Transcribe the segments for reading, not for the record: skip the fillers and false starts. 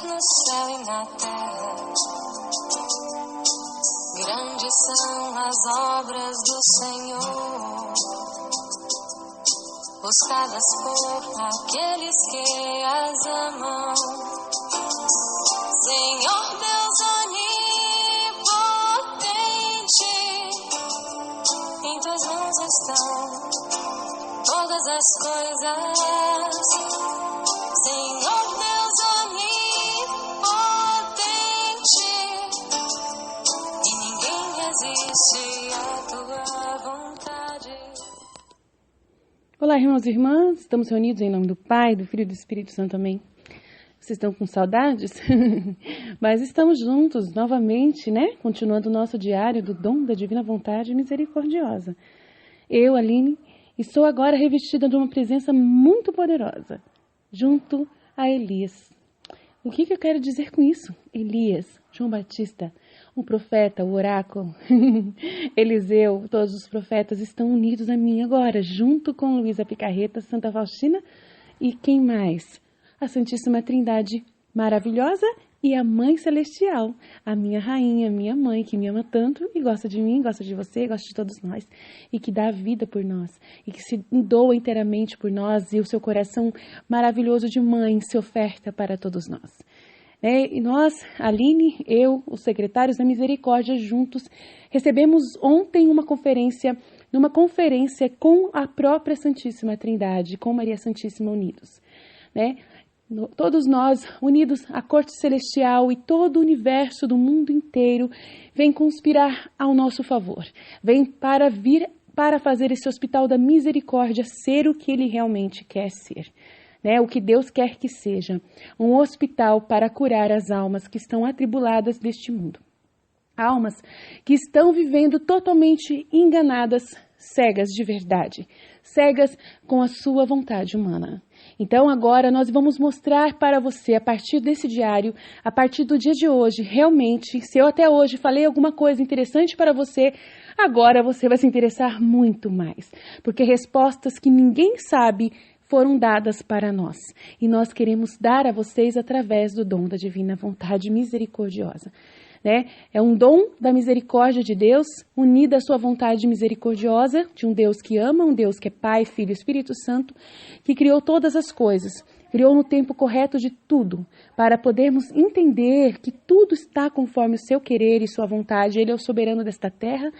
no céu e na terra. Grandes são as obras do Senhor, buscadas por aqueles que as amam. Senhor Deus onipotente, em tuas mãos estão todas as coisas. Senhor Deus onipotente, e ninguém resiste à tua vontade. Olá, irmãos e irmãs, estamos reunidos em nome do Pai, do Filho e do Espírito Santo, amém. Vocês estão com saudades? Mas estamos juntos novamente, né? Continuando o nosso diário do dom da divina vontade misericordiosa. Eu, Aline, estou agora revestida de uma presença muito poderosa, junto a Elias. O que eu quero dizer com isso? Elias, João Batista, o profeta, o oráculo, Eliseu, todos os profetas estão unidos a mim agora, junto com Luísa Picarreta, Santa Faustina e quem mais? A Santíssima Trindade maravilhosa e a Mãe Celestial, a minha rainha, a minha mãe, que me ama tanto e gosta de mim, gosta de você, gosta de todos nós, e que dá a vida por nós, e que se doa inteiramente por nós, e o seu coração maravilhoso de mãe se oferta para todos nós. E nós, Aline, eu, os secretários da Misericórdia, juntos, recebemos ontem numa conferência com a própria Santíssima Trindade, com Maria Santíssima unidos, Todos nós, unidos à corte celestial, e todo o universo do mundo inteiro vem conspirar ao nosso favor. Vem para fazer esse hospital da misericórdia ser o que ele realmente quer ser. O que Deus quer que seja. Um hospital para curar as almas que estão atribuladas deste mundo. Almas que estão vivendo totalmente enganadas, cegas de verdade. Cegas com a sua vontade humana. Então agora nós vamos mostrar para você, a partir desse diário, a partir do dia de hoje, realmente, se eu até hoje falei alguma coisa interessante para você, agora você vai se interessar muito mais. Porque respostas que ninguém sabe foram dadas para nós. E nós queremos dar a vocês através do dom da divina vontade misericordiosa. É um dom da misericórdia de Deus, unida à sua vontade misericordiosa, de um Deus que ama, um Deus que é Pai, Filho e Espírito Santo, que criou todas as coisas, criou no tempo correto de tudo, para podermos entender que tudo está conforme o seu querer e sua vontade. Ele é o soberano desta terra,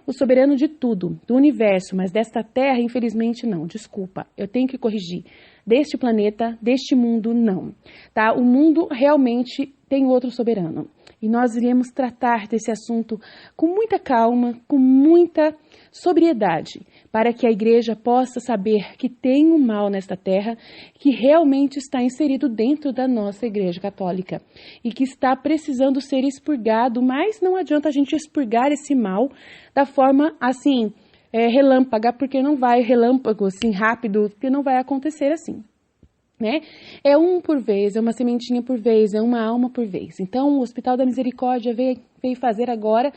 o soberano de tudo, do universo, mas desta terra, infelizmente, não, desculpa, eu tenho que corrigir. Deste planeta, deste mundo, não, tá? O mundo realmente tem outro soberano. E nós iremos tratar desse assunto com muita calma, com muita sobriedade, para que a igreja possa saber que tem um mal nesta terra, que realmente está inserido dentro da nossa igreja católica e que está precisando ser expurgado, mas não adianta a gente expurgar esse mal da forma assim, relâmpaga, porque não vai relâmpago assim rápido, porque não vai acontecer assim. É um por vez, é uma sementinha por vez, é uma alma por vez. Então, o Hospital da Misericórdia veio fazer agora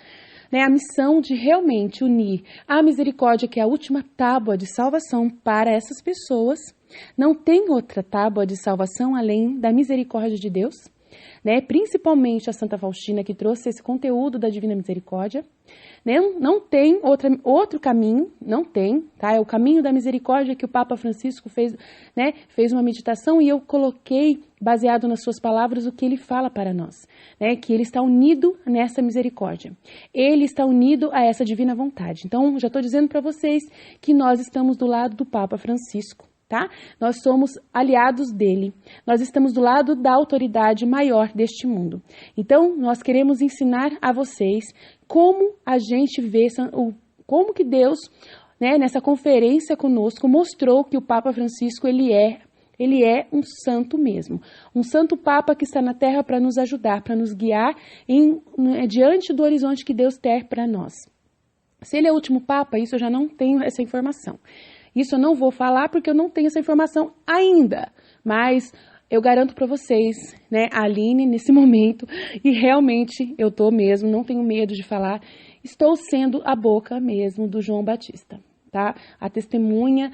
a missão de realmente unir a misericórdia, que é a última tábua de salvação para essas pessoas. Não tem outra tábua de salvação além da misericórdia de Deus, principalmente a Santa Faustina, que trouxe esse conteúdo da Divina Misericórdia. Não tem outro caminho, não tem, tá? É o caminho da misericórdia que o Papa Francisco fez, fez uma meditação, e eu coloquei, baseado nas suas palavras, o que ele fala para nós, que ele está unido nessa misericórdia. Ele está unido a essa divina vontade. Então, já estou dizendo para vocês que nós estamos do lado do Papa Francisco. Tá? Nós somos aliados dele, nós estamos do lado da autoridade maior deste mundo. Então, nós queremos ensinar a vocês como a gente vê, como que Deus, nessa conferência conosco, mostrou que o Papa Francisco, ele é um santo mesmo, um santo Papa que está na Terra para nos ajudar, para nos guiar diante do horizonte que Deus tem para nós. Se ele é o último Papa, isso eu já não tenho essa informação. Isso eu não vou falar porque eu não tenho essa informação ainda, mas eu garanto para vocês, a Aline, nesse momento, e realmente eu estou mesmo, não tenho medo de falar, estou sendo a boca mesmo do João Batista, tá? A testemunha,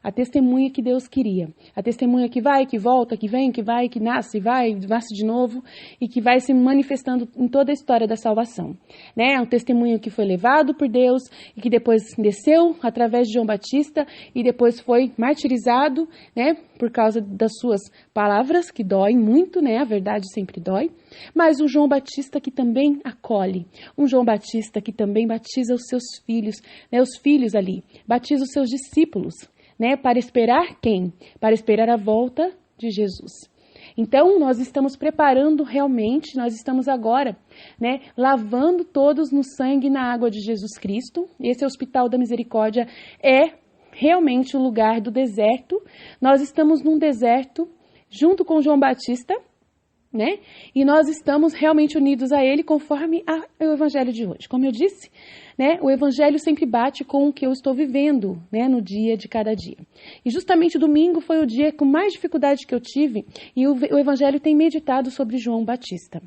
a testemunha que Deus queria. A testemunha que vai, que volta, que vem, que vai, que nasce, vai, nasce de novo e que vai se manifestando em toda a história da salvação. Né? É um testemunho que foi levado por Deus e que depois desceu através de João Batista e depois foi martirizado, né? Por causa das suas palavras, que doem muito, né? A verdade sempre dói. Mas um João Batista que também acolhe. Um João Batista que também batiza os seus filhos, né? Os filhos ali. Batiza os seus discípulos, né? Para esperar quem? Para esperar a volta de Jesus. Então, nós estamos preparando realmente, nós estamos agora, né, lavando todos no sangue e na água de Jesus Cristo. Esse Hospital da Misericórdia é realmente o lugar do deserto. Nós estamos num deserto junto com João Batista, né? E nós estamos realmente unidos a ele conforme o evangelho de hoje. Como eu disse, né? O evangelho sempre bate com o que eu estou vivendo, né? No dia de cada dia. E justamente domingo foi o dia com mais dificuldade que eu tive e o evangelho tem meditado sobre João Batista.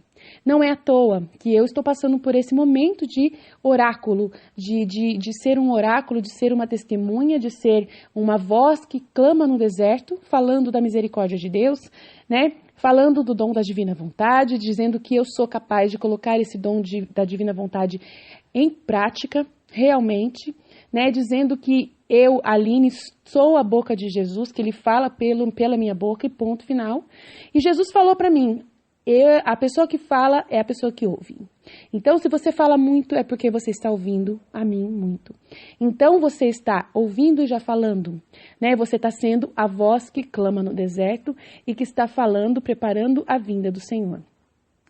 Não é à toa que eu estou passando por esse momento de oráculo, de ser um oráculo, de ser uma testemunha, de ser uma voz que clama no deserto, falando da misericórdia de Deus, né? Falando do dom da divina vontade, dizendo que eu sou capaz de colocar esse dom da divina vontade em prática, realmente, né? Dizendo que eu, Aline, sou a boca de Jesus, que ele fala pela minha boca e ponto final. E Jesus falou para mim, a pessoa que fala é a pessoa que ouve. Então, se você fala muito, é porque você está ouvindo a mim muito. Então, você está ouvindo e já falando, né? Você está sendo a voz que clama no deserto e que está falando, preparando a vinda do Senhor.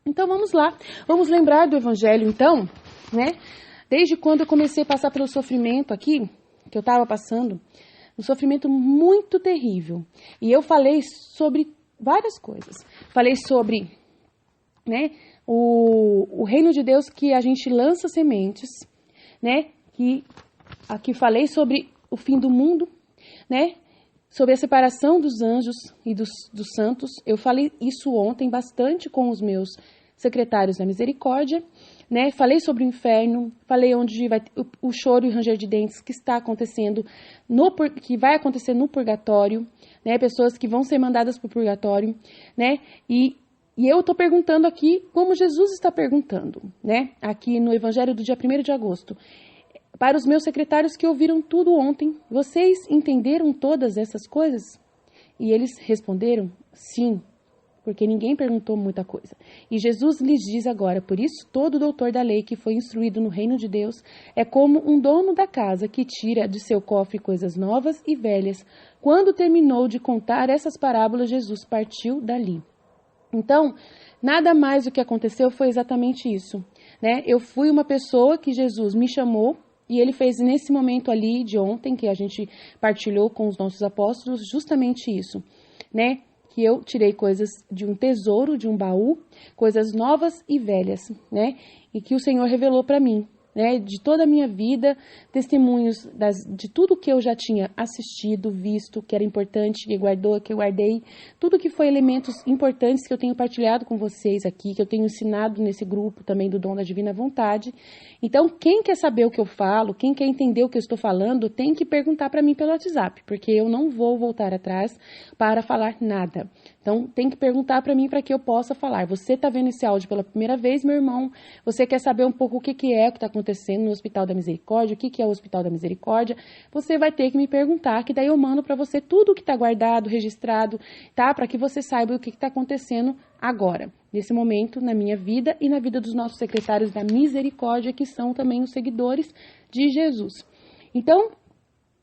Então, vamos lá. Vamos lembrar do Evangelho, então, né? Desde quando eu comecei a passar pelo sofrimento aqui, que eu estava passando, um sofrimento muito terrível. E eu falei sobre várias coisas. Falei sobre, né, o reino de Deus, que a gente lança sementes, né, que aqui falei sobre o fim do mundo, né, sobre a separação dos anjos e dos santos. Eu falei isso ontem bastante com os meus secretários da misericórdia, né, falei sobre o inferno, falei onde vai o choro e o ranger de dentes que está acontecendo, que vai acontecer no purgatório, né, pessoas que vão ser mandadas para o purgatório, né, e eu estou perguntando aqui como Jesus está perguntando, né, aqui no Evangelho do dia 1º de agosto, para os meus secretários que ouviram tudo ontem, vocês entenderam todas essas coisas? E eles responderam, sim, porque ninguém perguntou muita coisa. E Jesus lhes diz agora, por isso todo doutor da lei que foi instruído no reino de Deus é como um dono da casa que tira de seu cofre coisas novas e velhas. Quando terminou de contar essas parábolas, Jesus partiu dali. Então, nada mais do que aconteceu foi exatamente isso, né? Eu fui uma pessoa que Jesus me chamou e ele fez nesse momento ali de ontem, que a gente partilhou com os nossos apóstolos, justamente isso, né? Que eu tirei coisas de um tesouro, de um baú, coisas novas e velhas, né? E que o Senhor revelou para mim, né? De toda a minha vida, testemunhos de tudo que eu já tinha assistido, visto, que era importante, que eu guardei, tudo que foi elementos importantes que eu tenho partilhado com vocês aqui, que eu tenho ensinado nesse grupo também do Dom da Divina Vontade. Então, quem quer saber o que eu falo, quem quer entender o que eu estou falando, tem que perguntar para mim pelo WhatsApp, porque eu não vou voltar atrás para falar nada. Então, tem que perguntar para mim para que eu possa falar. Você está vendo esse áudio pela primeira vez, meu irmão? Você quer saber um pouco o que é o que está acontecendo no Hospital da Misericórdia? O que é o Hospital da Misericórdia? Você vai ter que me perguntar, que daí eu mando para você tudo o que está guardado, registrado, tá? Para que você saiba o que está acontecendo agora, nesse momento, na minha vida e na vida dos nossos secretários da Misericórdia, que são também os seguidores de Jesus. Então,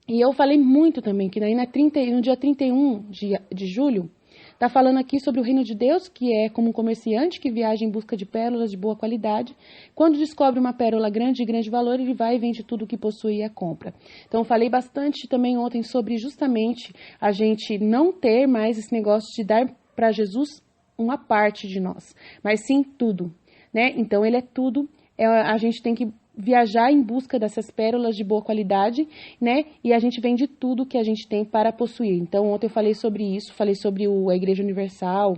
e eu falei muito também, que daí no dia 31 de julho, está falando aqui sobre o reino de Deus, que é como um comerciante que viaja em busca de pérolas de boa qualidade. Quando descobre uma pérola grande de grande valor, ele vai e vende tudo o que possui e a compra. Então, eu falei bastante também ontem sobre justamente a gente não ter mais esse negócio de dar para Jesus uma parte de nós, mas sim tudo, né? Então, ele é tudo. A gente tem que viajar em busca dessas pérolas de boa qualidade, né? E a gente vende tudo que a gente tem para possuir. Então, ontem eu falei sobre isso, falei sobre a Igreja Universal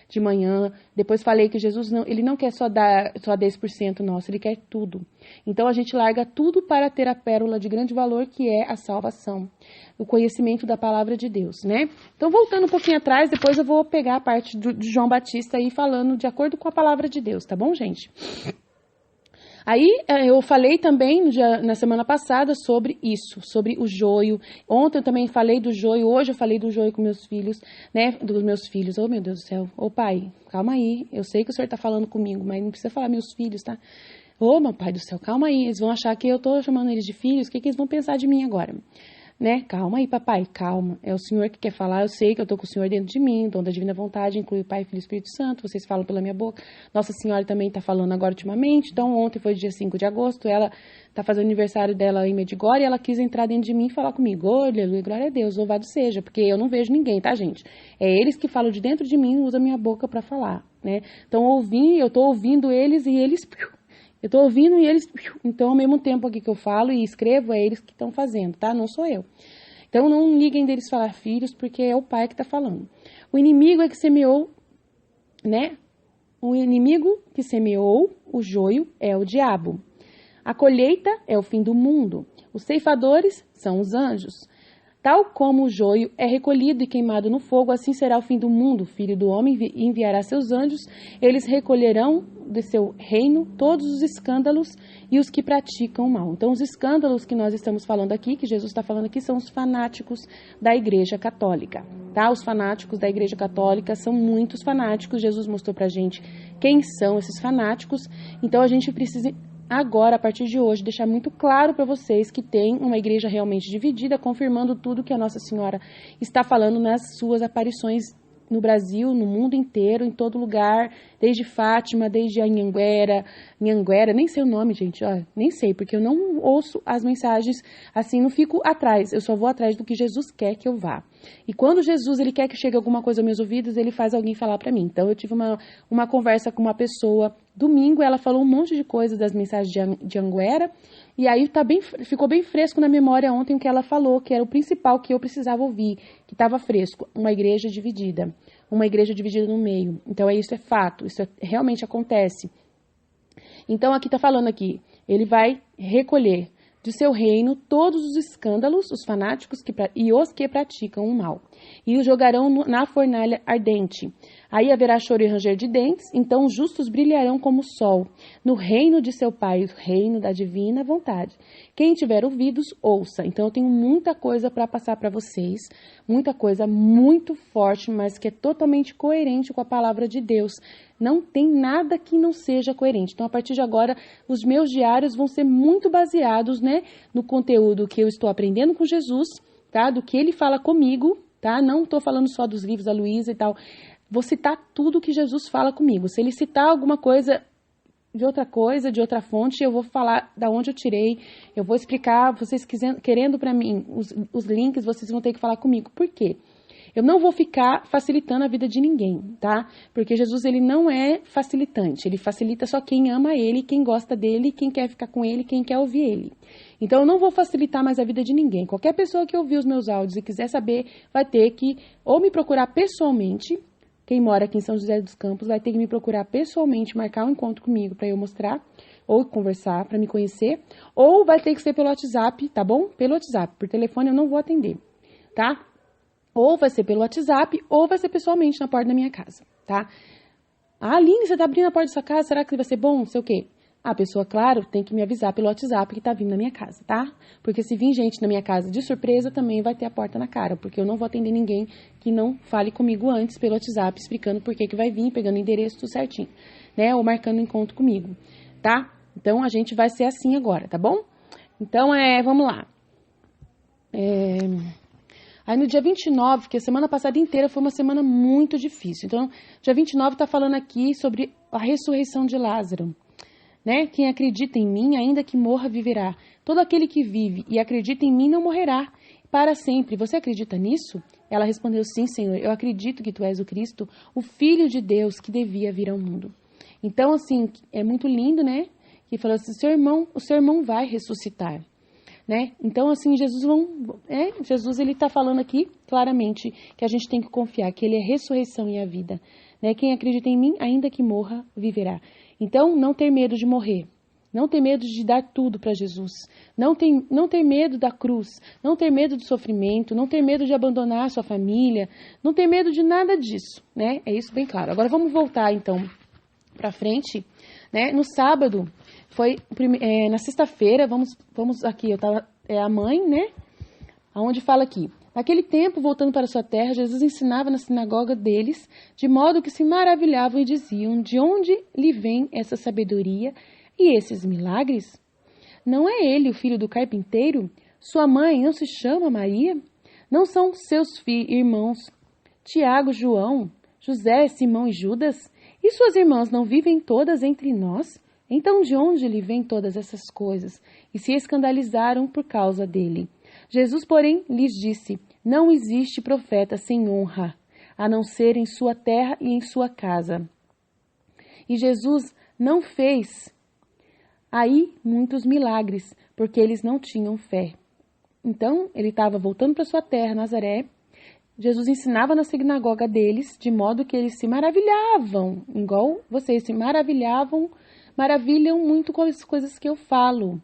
de manhã. Depois falei que Jesus ele não quer só 10% nosso, ele quer tudo. Então, a gente larga tudo para ter a pérola de grande valor, que é a salvação, o conhecimento da palavra de Deus, né? Então, voltando um pouquinho atrás, depois eu vou pegar a parte de João Batista aí falando de acordo com a palavra de Deus, tá bom, gente? Aí eu falei também na semana passada sobre isso, sobre o joio. Ontem eu também falei do joio, hoje eu falei do joio com meus filhos, né? Dos meus filhos. Oh, meu Deus do céu. Ô, pai, calma aí. Eu sei que o senhor tá falando comigo, mas não precisa falar meus filhos, tá? Ô, meu pai do céu, calma aí. Eles vão achar que eu tô chamando eles de filhos. O que eles vão pensar de mim agora? Né? Calma aí, papai, calma. É o Senhor que quer falar, eu sei que eu tô com o Senhor dentro de mim, dom da divina vontade, inclui o Pai, Filho e Espírito Santo, vocês falam pela minha boca. Nossa Senhora também tá falando agora ultimamente, então ontem foi dia 5 de agosto, ela tá fazendo aniversário dela em Medjugorje e ela quis entrar dentro de mim e falar comigo. Oh, aleluia, glória a Deus, louvado seja, porque eu não vejo ninguém, tá, gente? É eles que falam de dentro de mim e usam a minha boca para falar, né? Então eu tô ouvindo eles e eles... Eu tô ouvindo e eles... Então, ao mesmo tempo aqui que eu falo e escrevo, é eles que estão fazendo, tá? Não sou eu. Então, não liguem deles falar filhos, porque é o pai que tá falando. O inimigo é que semeou, né? O inimigo que semeou o joio é o diabo. A colheita é o fim do mundo. Os ceifadores são os anjos. Tal como o joio é recolhido e queimado no fogo, assim será o fim do mundo. O Filho do Homem enviará seus anjos, eles recolherão de seu reino todos os escândalos e os que praticam o mal. Então, os escândalos que nós estamos falando aqui, que Jesus está falando aqui, são os fanáticos da Igreja Católica, tá? Os fanáticos da Igreja Católica são muitos fanáticos. Jesus mostrou pra gente quem são esses fanáticos. Então, a gente precisa... Agora, a partir de hoje, deixar muito claro para vocês que tem uma igreja realmente dividida, confirmando tudo que a Nossa Senhora está falando nas suas aparições no Brasil, no mundo inteiro, em todo lugar, desde Fátima, desde a Anhanguera, nem sei o nome, gente, ó, nem sei, porque eu não ouço as mensagens assim, não fico atrás, eu só vou atrás do que Jesus quer que eu vá. E quando Jesus, ele quer que chegue alguma coisa aos meus ouvidos, ele faz alguém falar para mim. Então, eu tive uma conversa com uma pessoa, domingo, ela falou um monte de coisas das mensagens de Anguera, e aí ficou bem fresco na memória ontem o que ela falou, que era o principal que eu precisava ouvir, que estava fresco, uma igreja dividida no meio. Então, isso é fato, realmente acontece. Então, aqui está falando aqui, ele vai recolher de seu reino todos os escândalos, os fanáticos e os que praticam o mal, e os jogarão na fornalha ardente. Aí haverá choro e ranger de dentes, então os justos brilharão como o sol, no reino de seu Pai, o reino da divina vontade. Quem tiver ouvidos, ouça. Então eu tenho muita coisa para passar para vocês, muita coisa muito forte, mas que é totalmente coerente com a palavra de Deus. Não tem nada que não seja coerente. Então, a partir de agora, os meus diários vão ser muito baseados, né, no conteúdo que eu estou aprendendo com Jesus, tá? Do que ele fala comigo, tá? Não estou falando só dos livros da Luísa e tal. Vou citar tudo que Jesus fala comigo. Se ele citar alguma coisa, de outra fonte, eu vou falar da onde eu tirei, eu vou explicar, vocês querendo para mim os links, vocês vão ter que falar comigo. Por quê? Eu não vou ficar facilitando a vida de ninguém, tá? Porque Jesus, ele não é facilitante. Ele facilita só quem ama ele, quem gosta dele, quem quer ficar com ele, quem quer ouvir ele. Então, eu não vou facilitar mais a vida de ninguém. Qualquer pessoa que ouvir os meus áudios e quiser saber, vai ter que ou me procurar pessoalmente. Quem mora aqui em São José dos Campos vai ter que me procurar pessoalmente, marcar um encontro comigo para eu mostrar, ou conversar, para me conhecer. Ou vai ter que ser pelo WhatsApp, tá bom? Pelo WhatsApp. Por telefone eu não vou atender, tá? Ou vai ser pelo WhatsApp, ou vai ser pessoalmente na porta da minha casa, tá? Ah, Aline, você tá abrindo a porta da sua casa, será que vai ser bom? Não sei o quê. A pessoa, claro, tem que me avisar pelo WhatsApp que tá vindo na minha casa, tá? Porque se vir gente na minha casa de surpresa, também vai ter a porta na cara, porque eu não vou atender ninguém que não fale comigo antes pelo WhatsApp, explicando por que vai vir, pegando o endereço tudo certinho, né? Ou marcando um encontro comigo, tá? Então, a gente vai ser assim agora, tá bom? Então, vamos lá. Aí no dia 29, que a semana passada inteira foi uma semana muito difícil. Então, dia 29 está falando aqui sobre a ressurreição de Lázaro, né? Quem acredita em mim, ainda que morra, viverá. Todo aquele que vive e acredita em mim não morrerá para sempre. Você acredita nisso? Ela respondeu, sim, Senhor, eu acredito que tu és o Cristo, o Filho de Deus que devia vir ao mundo. Então, assim, é muito lindo, né? que falou assim, o seu irmão vai ressuscitar, né? Então, assim, Jesus, ele tá falando aqui, claramente, que a gente tem que confiar, que ele é a ressurreição e a vida, né? Quem acredita em mim, ainda que morra, viverá. Então, não ter medo de morrer. Não ter medo de dar tudo para Jesus. Não ter medo da cruz. Não ter medo do sofrimento. Não ter medo de abandonar a sua família. Não ter medo de nada disso, né? É isso bem claro. Agora vamos voltar, então, para frente, né? No sábado, na sexta-feira, vamos aqui, a mãe, né? Aonde fala aqui. Naquele tempo, voltando para sua terra, Jesus ensinava na sinagoga deles, de modo que se maravilhavam e diziam, de onde lhe vem essa sabedoria e esses milagres? Não é ele o filho do carpinteiro? Sua mãe não se chama Maria? Não são seus irmãos Tiago, João, José, Simão e Judas? E suas irmãs não vivem todas entre nós? Então de onde lhe vêm todas essas coisas? E se escandalizaram por causa dele. Jesus, porém, lhes disse, não existe profeta sem honra, a não ser em sua terra e em sua casa. E Jesus não fez aí muitos milagres, porque eles não tinham fé. Então, ele estava voltando para sua terra, Nazaré. Jesus ensinava na sinagoga deles, de modo que eles se maravilhavam, igual vocês se maravilham muito com as coisas que eu falo.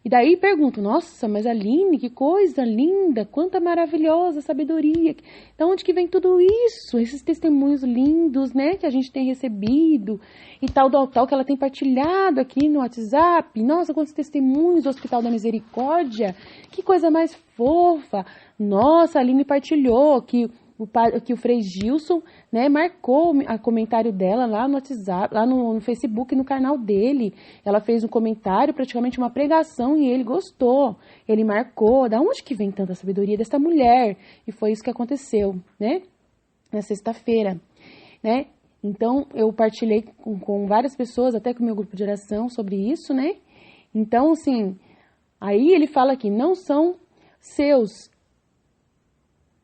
E daí pergunto, nossa, mas Aline, que coisa linda, quanta maravilhosa sabedoria. Da onde que vem tudo isso? Esses testemunhos lindos, né, que a gente tem recebido e tal que ela tem partilhado aqui no WhatsApp. Nossa, quantos testemunhos do Hospital da Misericórdia. Que coisa mais fofa. Nossa, a Aline partilhou que o Frei Gilson, né, marcou o comentário dela lá no WhatsApp, lá no Facebook, no canal dele. Ela fez um comentário, praticamente uma pregação, e ele gostou. Ele marcou. Da onde que vem tanta sabedoria dessa mulher? E foi isso que aconteceu, né, na sexta-feira, né? Então, eu partilhei com várias pessoas, até com o meu grupo de oração, sobre isso, né? Então, assim, aí ele fala que não são seus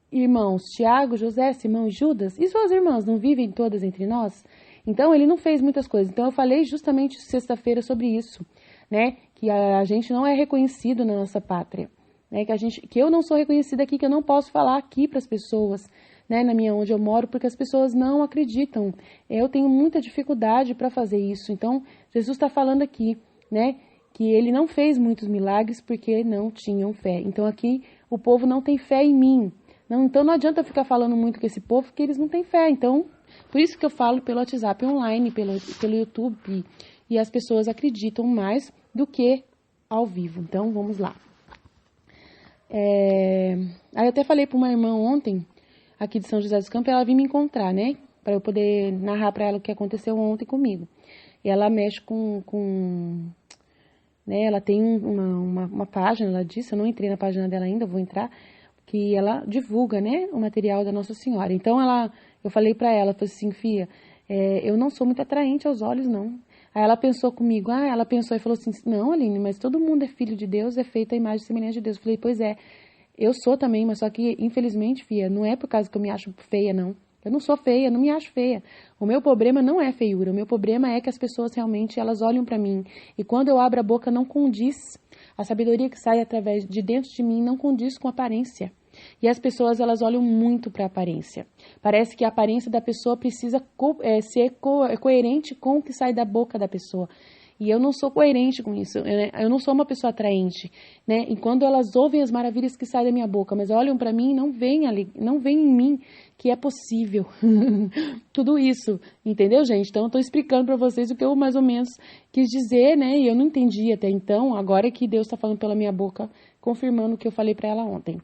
irmãos Tiago, José, Simão e Judas, e suas irmãs não vivem todas entre nós? Então, ele não fez muitas coisas. Então, eu falei justamente sexta-feira sobre isso, né? Que a gente não é reconhecido na nossa pátria, né? Que eu não sou reconhecida aqui, que eu não posso falar aqui para as pessoas, né? Onde eu moro, porque as pessoas não acreditam. Eu tenho muita dificuldade para fazer isso. Então, Jesus está falando aqui, né? Que ele não fez muitos milagres porque não tinham fé. Então, aqui, o povo não tem fé em mim. Então não adianta eu ficar falando muito com esse povo, porque eles não têm fé. Então, por isso que eu falo pelo WhatsApp online, pelo YouTube, e as pessoas acreditam mais do que ao vivo. Então, vamos lá. Aí eu até falei para uma irmã ontem, aqui de São José dos Campos, ela vir me encontrar, né? Para eu poder narrar para ela o que aconteceu ontem comigo. E ela mexe né? Ela tem uma página, ela disse, eu não entrei na página dela ainda, vou entrar, que ela divulga, né, o material da Nossa Senhora. Então, eu falei pra ela, falei assim, Fia, eu não sou muito atraente aos olhos, não. Aí ela pensou comigo, ela pensou e falou assim, não, Aline, mas todo mundo é filho de Deus, é feito a imagem e semelhança de Deus. Eu falei, pois é, eu sou também, mas só que, infelizmente, Fia, não é por causa que eu me acho feia, não. Eu não sou feia, não me acho feia. O meu problema não é feiura, o meu problema é que as pessoas realmente, elas olham pra mim. E quando eu abro a boca, não condiz. A sabedoria que sai através de dentro de mim não condiz com a aparência. E as pessoas, elas olham muito para a aparência. Parece que a aparência da pessoa precisa ser coerente com o que sai da boca da pessoa. E eu não sou coerente com isso. Eu não sou uma pessoa atraente, né? E quando elas ouvem as maravilhas que saem da minha boca, mas olham para mim, não vem em mim que é possível tudo isso, entendeu, gente? Então, eu tô explicando para vocês o que eu mais ou menos quis dizer, né? E eu não entendi até então. Agora é que Deus está falando pela minha boca, confirmando o que eu falei para ela ontem.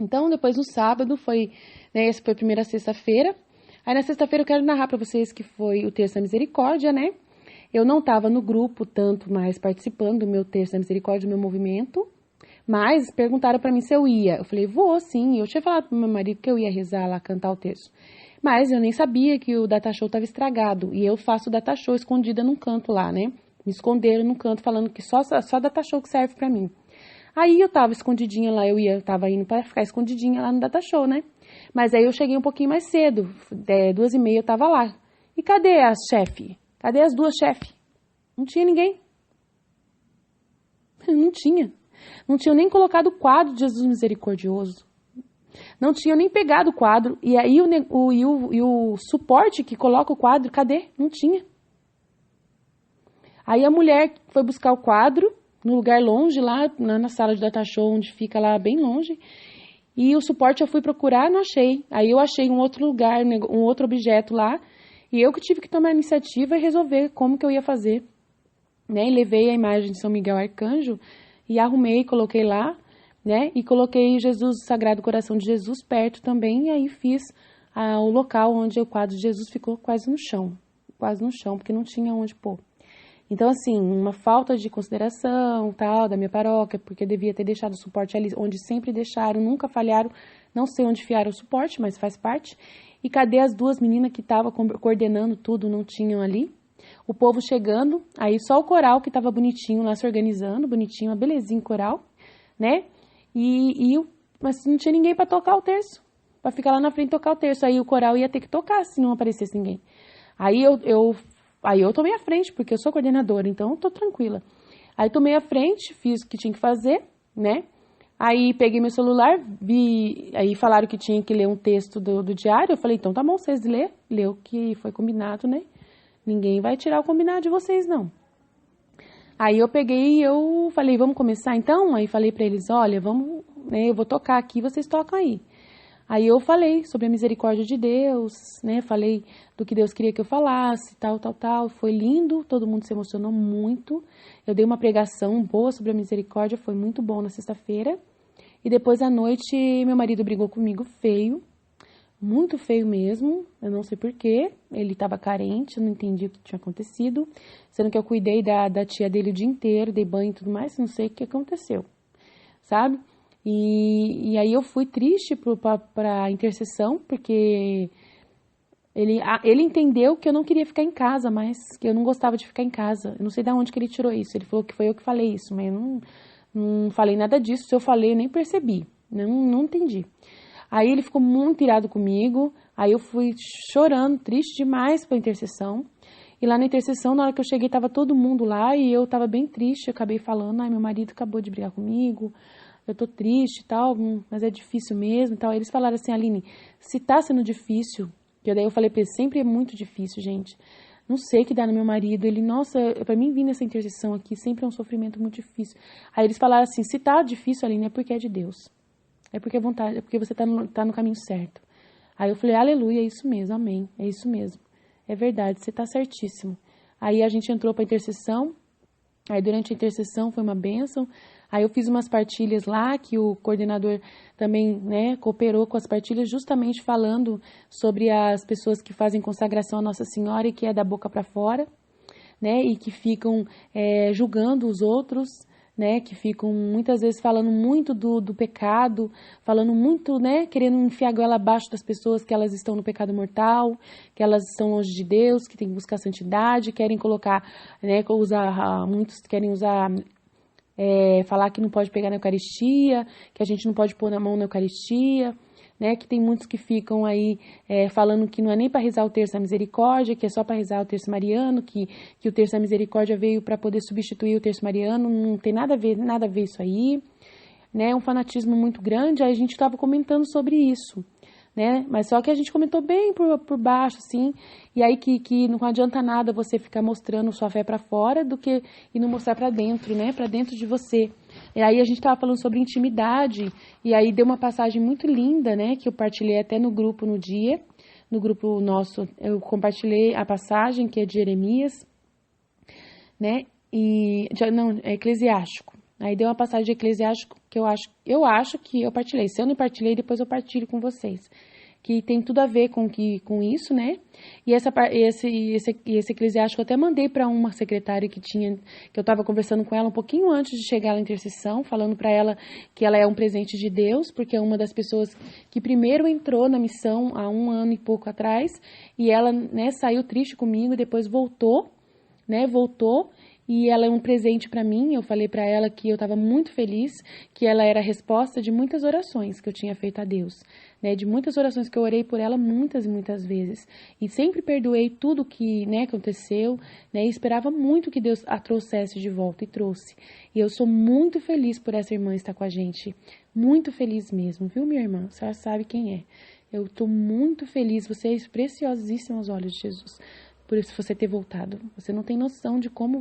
Então, depois no sábado essa foi a primeira sexta-feira. Aí na sexta-feira eu quero narrar para vocês que foi o Terço da Misericórdia, né? Eu não estava no grupo tanto mais participando do meu Terço da Misericórdia, do meu movimento, mas perguntaram para mim se eu ia. Eu falei, vou sim. Eu tinha falado pro meu marido que eu ia rezar lá, cantar o terço. Mas eu nem sabia que o data show estava estragado. E eu faço data show escondida num canto lá, né? Me esconderam num canto falando que só data show que serve para mim. Aí eu tava escondidinha lá, tava indo para ficar escondidinha lá no data show, né? Mas aí eu cheguei um pouquinho mais cedo, 2h30 eu tava lá. E cadê as chefe? Cadê as duas chefe? Não tinha ninguém. Não tinha. Não tinha nem colocado o quadro de Jesus Misericordioso. Não tinha nem pegado o quadro. E aí o suporte que coloca o quadro, cadê? Não tinha. Aí a mulher foi buscar o quadro no lugar longe, lá na sala de data show, onde fica lá bem longe. E o suporte eu fui procurar, não achei. Aí eu achei um outro lugar, um outro objeto lá. E eu que tive que tomar a iniciativa e resolver como que eu ia fazer. Né? E levei a imagem de São Miguel Arcanjo e arrumei, coloquei lá, né? E coloquei Jesus, o Sagrado Coração de Jesus perto também. E aí fiz o local onde o quadro de Jesus ficou quase no chão, porque não tinha onde pôr. Então, assim, uma falta de consideração, tal, da minha paróquia, porque eu devia ter deixado o suporte ali, onde sempre deixaram, nunca falharam, não sei onde fiaram o suporte, mas faz parte. E cadê as duas meninas que estavam coordenando tudo, não tinham ali? O povo chegando, aí só o coral que estava bonitinho lá se organizando, bonitinho, uma belezinha coral, né? Mas não tinha ninguém para tocar o terço, para ficar lá na frente tocar o terço. Aí o coral ia ter que tocar se não aparecesse ninguém. Aí eu tomei a frente, porque eu sou coordenadora, então eu tô tranquila. Aí tomei a frente, fiz o que tinha que fazer, né? Aí peguei meu celular, aí falaram que tinha que ler um texto do diário. Eu falei, então tá bom, vocês lê o que foi combinado, né? Ninguém vai tirar o combinado de vocês, não. Aí eu peguei e eu falei, vamos começar então? Aí falei pra eles, olha, vamos, né? Eu vou tocar aqui, vocês tocam aí. Aí eu falei sobre a misericórdia de Deus, né? Falei do que Deus queria que eu falasse, tal. Foi lindo, todo mundo se emocionou muito. Eu dei uma pregação boa sobre a misericórdia, foi muito bom na sexta-feira. E depois à noite, meu marido brigou comigo feio, muito feio mesmo. Eu não sei porquê, ele estava carente, eu não entendi o que tinha acontecido. Sendo que eu cuidei da tia dele o dia inteiro, dei banho e tudo mais, não sei o que aconteceu, sabe? E aí eu fui triste para a intercessão, porque ele entendeu que eu não queria ficar em casa mais, que eu não gostava de ficar em casa. Eu não sei de onde que ele tirou isso. Ele falou que foi eu que falei isso, mas eu não falei nada disso. Se eu falei, eu nem percebi. Não entendi. Aí ele ficou muito irado comigo. Aí eu fui chorando, triste demais para a intercessão. E lá na intercessão, na hora que eu cheguei, estava todo mundo lá e eu estava bem triste. Eu acabei falando, meu marido acabou de brigar comigo, eu tô triste e tal, mas é difícil mesmo e tal. Eles falaram assim, Aline, se tá sendo difícil, que daí eu falei pra eles, sempre é muito difícil, gente. Não sei o que dá no meu marido, ele, nossa, pra mim vir nessa intercessão aqui sempre é um sofrimento muito difícil. Aí eles falaram assim, se tá difícil, Aline, é porque é de Deus. É porque é vontade, é porque você tá no caminho certo. Aí eu falei, aleluia, é isso mesmo, amém, é isso mesmo. É verdade, você tá certíssimo. Aí a gente entrou pra intercessão, aí durante a intercessão foi uma bênção. Aí eu fiz umas partilhas lá, que o coordenador também, né, cooperou com as partilhas, justamente falando sobre as pessoas que fazem consagração à Nossa Senhora e que é da boca para fora, né, e que ficam julgando os outros, né, que ficam muitas vezes falando muito do pecado, falando muito, né, querendo enfiar a goela abaixo das pessoas que elas estão no pecado mortal, que elas estão longe de Deus, que tem que buscar santidade, querem colocar, né, muitos querem usar... falar que não pode pegar na Eucaristia, que a gente não pode pôr na mão na Eucaristia, né? Que tem muitos que ficam aí falando que não é nem para rezar o Terço da Misericórdia, que é só para rezar o Terço Mariano, que o Terço da Misericórdia veio para poder substituir o Terço Mariano, não tem nada a ver isso aí, né? É um fanatismo muito grande, aí a gente estava comentando sobre isso, né? Mas só que a gente comentou bem por baixo, assim, e aí que não adianta nada você ficar mostrando sua fé para fora do que e não mostrar para dentro, né? Para dentro de você. E aí a gente tava falando sobre intimidade, e aí deu uma passagem muito linda, né? Que eu partilhei até no grupo no dia, no grupo nosso, eu compartilhei a passagem que é de Jeremias, né? É Eclesiástico. Aí deu uma passagem de Eclesiástico que eu acho que eu partilhei. Se eu não partilhei, depois eu partilho com vocês. Que tem tudo a ver com isso, né? E esse Eclesiástico eu até mandei para uma secretária que eu estava conversando com ela um pouquinho antes de chegar na intercessão, falando para ela que ela é um presente de Deus, porque é uma das pessoas que primeiro entrou na missão há 1 ano e pouco atrás, e ela, né, saiu triste comigo, depois voltou, né? Voltou. e ela é um presente para mim. Eu falei para ela que eu estava muito feliz, que ela era a resposta de muitas orações que eu tinha feito a Deus, né? De muitas orações que eu orei por ela muitas e muitas vezes. E sempre perdoei tudo que, né, aconteceu, né? E esperava muito que Deus a trouxesse de volta, e trouxe. E eu sou muito feliz por essa irmã estar com a gente. Muito feliz mesmo, viu, minha irmã? Você já sabe quem é. Eu estou muito feliz. Você é preciosíssima aos olhos de Jesus. Por isso você ter voltado. Você não tem noção de como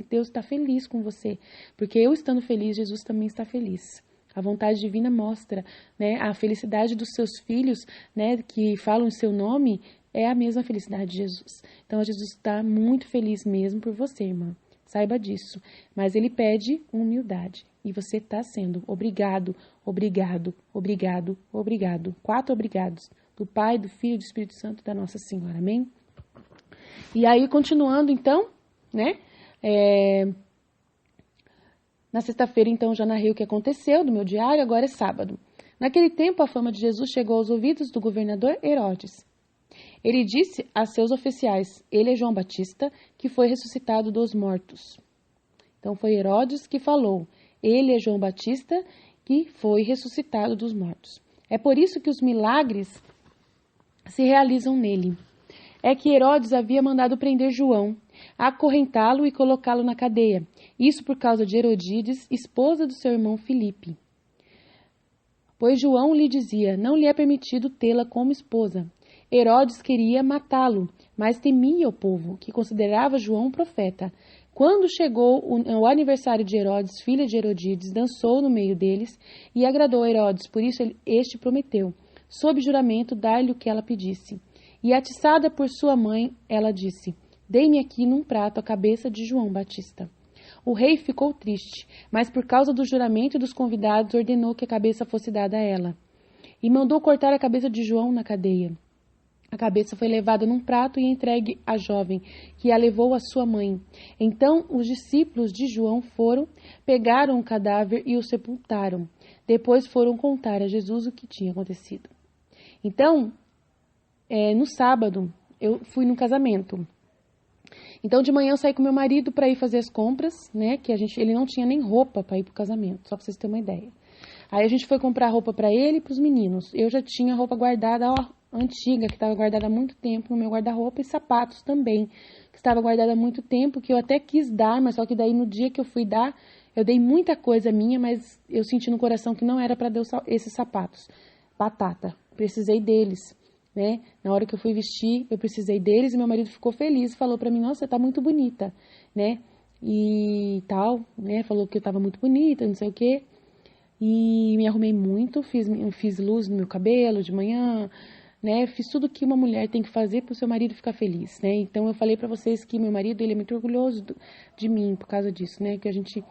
Deus está feliz com você. Porque eu estando feliz, Jesus também está feliz. A vontade divina mostra, né, a felicidade dos seus filhos, né, que falam o seu nome, é a mesma felicidade de Jesus. Então, Jesus está muito feliz mesmo por você, irmã. Saiba disso. Mas ele pede humildade. E você está sendo. Obrigado, obrigado, obrigado, obrigado. 4 obrigados. Do Pai, do Filho e do Espírito Santo da Nossa Senhora. Amém? E aí, continuando, então, né? Na sexta-feira, então, já narrei o que aconteceu do meu diário, agora é sábado. Naquele tempo, a fama de Jesus chegou aos ouvidos do governador Herodes. Ele disse a seus oficiais, ele é João Batista, que foi ressuscitado dos mortos. Então, foi Herodes que falou, ele é João Batista, que foi ressuscitado dos mortos. É por isso que os milagres se realizam nele. É que Herodes havia mandado prender João, acorrentá-lo e colocá-lo na cadeia. Isso por causa de Herodíades, esposa do seu irmão Filipe. Pois João lhe dizia, não lhe é permitido tê-la como esposa. Herodes queria matá-lo, mas temia o povo, que considerava João um profeta. Quando chegou o aniversário de Herodes, filha de Herodíades, dançou no meio deles e agradou a Herodes. Por isso este prometeu, sob juramento, dar-lhe o que ela pedisse. E atiçada por sua mãe, ela disse, dei-me aqui num prato a cabeça de João Batista. O rei ficou triste, mas por causa do juramento dos convidados ordenou que a cabeça fosse dada a ela. E mandou cortar a cabeça de João na cadeia. A cabeça foi levada num prato e entregue à jovem, que a levou à sua mãe. Então os discípulos de João pegaram o cadáver e o sepultaram. Depois foram contar a Jesus o que tinha acontecido. Então, no sábado, eu fui num casamento. Então, de manhã eu saí com meu marido para ir fazer as compras, né? Que ele não tinha nem roupa para ir pro casamento, só para vocês terem uma ideia. Aí a gente foi comprar roupa para ele e para os meninos. Eu já tinha roupa guardada, antiga, que estava guardada há muito tempo no meu guarda-roupa, e sapatos também, que estava guardada há muito tempo, que eu até quis dar, mas só que daí no dia que eu fui dar, eu dei muita coisa minha, mas eu senti no coração que não era para dar esses sapatos. Batata, precisei deles. Né? Na hora que eu fui vestir, eu precisei deles e meu marido ficou feliz e falou pra mim, nossa, você tá muito bonita, né? E tal, né? Falou que eu tava muito bonita, não sei o quê. E me arrumei muito, fiz luz no meu cabelo de manhã, né? Fiz tudo que uma mulher tem que fazer pro seu marido ficar feliz, né? Então eu falei pra vocês que meu marido, ele é muito orgulhoso de mim por causa disso, né? Que a gente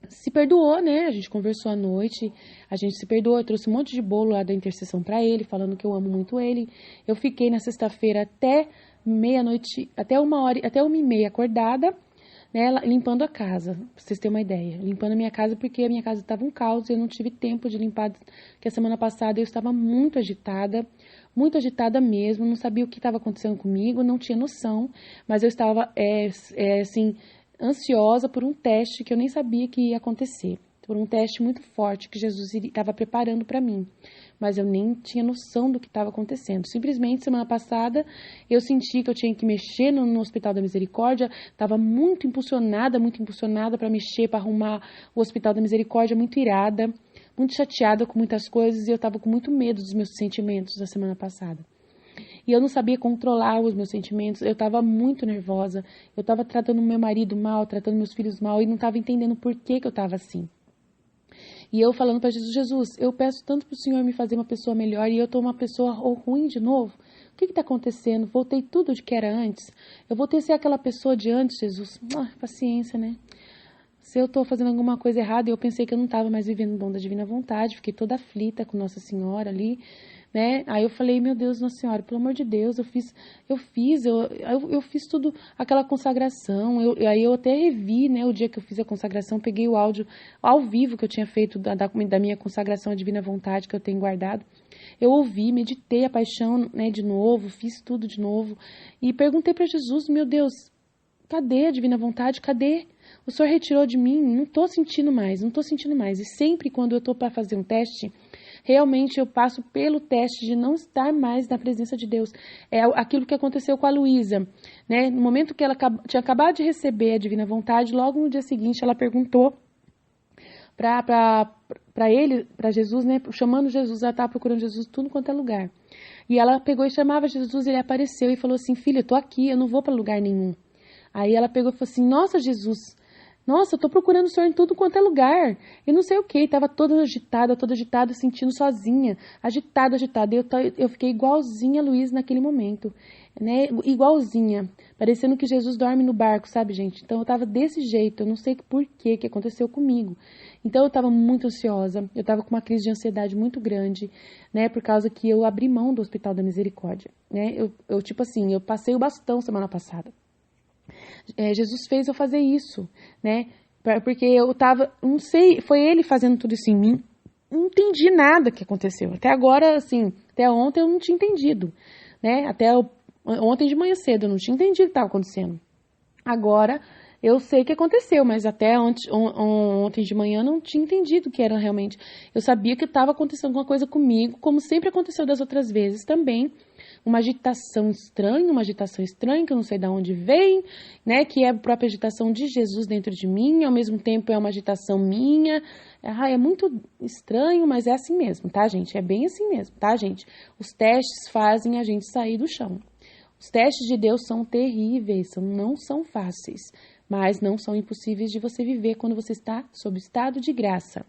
se perdoou, né? A gente conversou à noite, a gente se perdoou, eu trouxe um monte de bolo lá da intercessão pra ele, falando que eu amo muito ele. Eu fiquei na sexta-feira até meia-noite, até 1h30 acordada, né? Limpando a casa, pra vocês terem uma ideia. Limpando a minha casa porque a minha casa estava um caos e eu não tive tempo de limpar, porque a semana passada eu estava muito agitada mesmo, não sabia o que estava acontecendo comigo, não tinha noção, mas eu estava, assim, ansiosa por um teste que eu nem sabia que ia acontecer, por um teste muito forte que Jesus estava preparando para mim, mas eu nem tinha noção do que estava acontecendo. Simplesmente, semana passada, eu senti que eu tinha que mexer no Hospital da Misericórdia, estava muito impulsionada para mexer, para arrumar o Hospital da Misericórdia, muito irada, muito chateada com muitas coisas, e eu estava com muito medo dos meus sentimentos da semana passada. E eu não sabia controlar os meus sentimentos, eu estava muito nervosa, eu estava tratando meu marido mal, tratando meus filhos mal, e não estava entendendo por que eu estava assim. E eu falando para Jesus, Jesus, eu peço tanto para o Senhor me fazer uma pessoa melhor, e eu estou uma pessoa ruim de novo. O que está acontecendo? Voltei tudo de que era antes. Eu voltei a ser aquela pessoa de antes, Jesus. Paciência, né? Se eu estou fazendo alguma coisa errada, eu pensei que eu não estava mais vivendo o dom da divina vontade, fiquei toda aflita com Nossa Senhora ali, né? Aí eu falei, meu Deus, Nossa Senhora, pelo amor de Deus, eu fiz tudo, aquela consagração, aí eu até revi, né, o dia que eu fiz a consagração, peguei o áudio ao vivo que eu tinha feito da minha consagração à divina vontade, que eu tenho guardado, eu ouvi, meditei a paixão, né, de novo, fiz tudo de novo, e perguntei para Jesus, meu Deus, cadê a divina vontade? Cadê? O Senhor retirou de mim, não tô sentindo mais. E sempre quando eu tô para fazer um teste, realmente eu passo pelo teste de não estar mais na presença de Deus. É aquilo que aconteceu com a Luísa, né? No momento que ela tinha acabado de receber a divina vontade, logo no dia seguinte ela perguntou para ele, para Jesus, né? Chamando Jesus, ela estava procurando Jesus em tudo quanto é lugar. E ela pegou e chamava Jesus, ele apareceu e falou assim: filha, eu tô aqui, eu não vou para lugar nenhum. Aí ela pegou e falou assim: nossa, Jesus, nossa, eu tô procurando o Senhor em tudo quanto é lugar. Eu não sei o que, tava toda agitada, sentindo sozinha, agitada. Eu fiquei igualzinha a Luísa naquele momento, né? Igualzinha, parecendo que Jesus dorme no barco, sabe, gente? Então eu tava desse jeito, eu não sei por que aconteceu comigo. Então eu tava muito ansiosa, eu tava com uma crise de ansiedade muito grande, né? Por causa que eu abri mão do Hospital da Misericórdia, né? Eu tipo assim, eu passei o bastão semana passada. Jesus fez eu fazer isso, né? Porque eu tava, não sei, foi ele fazendo tudo isso em mim. Não entendi nada que aconteceu. Até agora, assim, até ontem eu não tinha entendido, né? Ontem de manhã cedo eu não tinha entendido o que estava acontecendo. Agora eu sei o que aconteceu, mas até ontem de manhã eu não tinha entendido o que era realmente. Eu sabia que estava acontecendo alguma coisa comigo, como sempre aconteceu das outras vezes também. Uma agitação estranha, que eu não sei de onde vem, né, que é a própria agitação de Jesus dentro de mim, ao mesmo tempo é uma agitação minha. É muito estranho, mas é assim mesmo, tá, gente? É bem assim mesmo, tá, gente? Os testes fazem a gente sair do chão. Os testes de Deus são terríveis, não são fáceis, mas não são impossíveis de você viver quando você está sob estado de graça.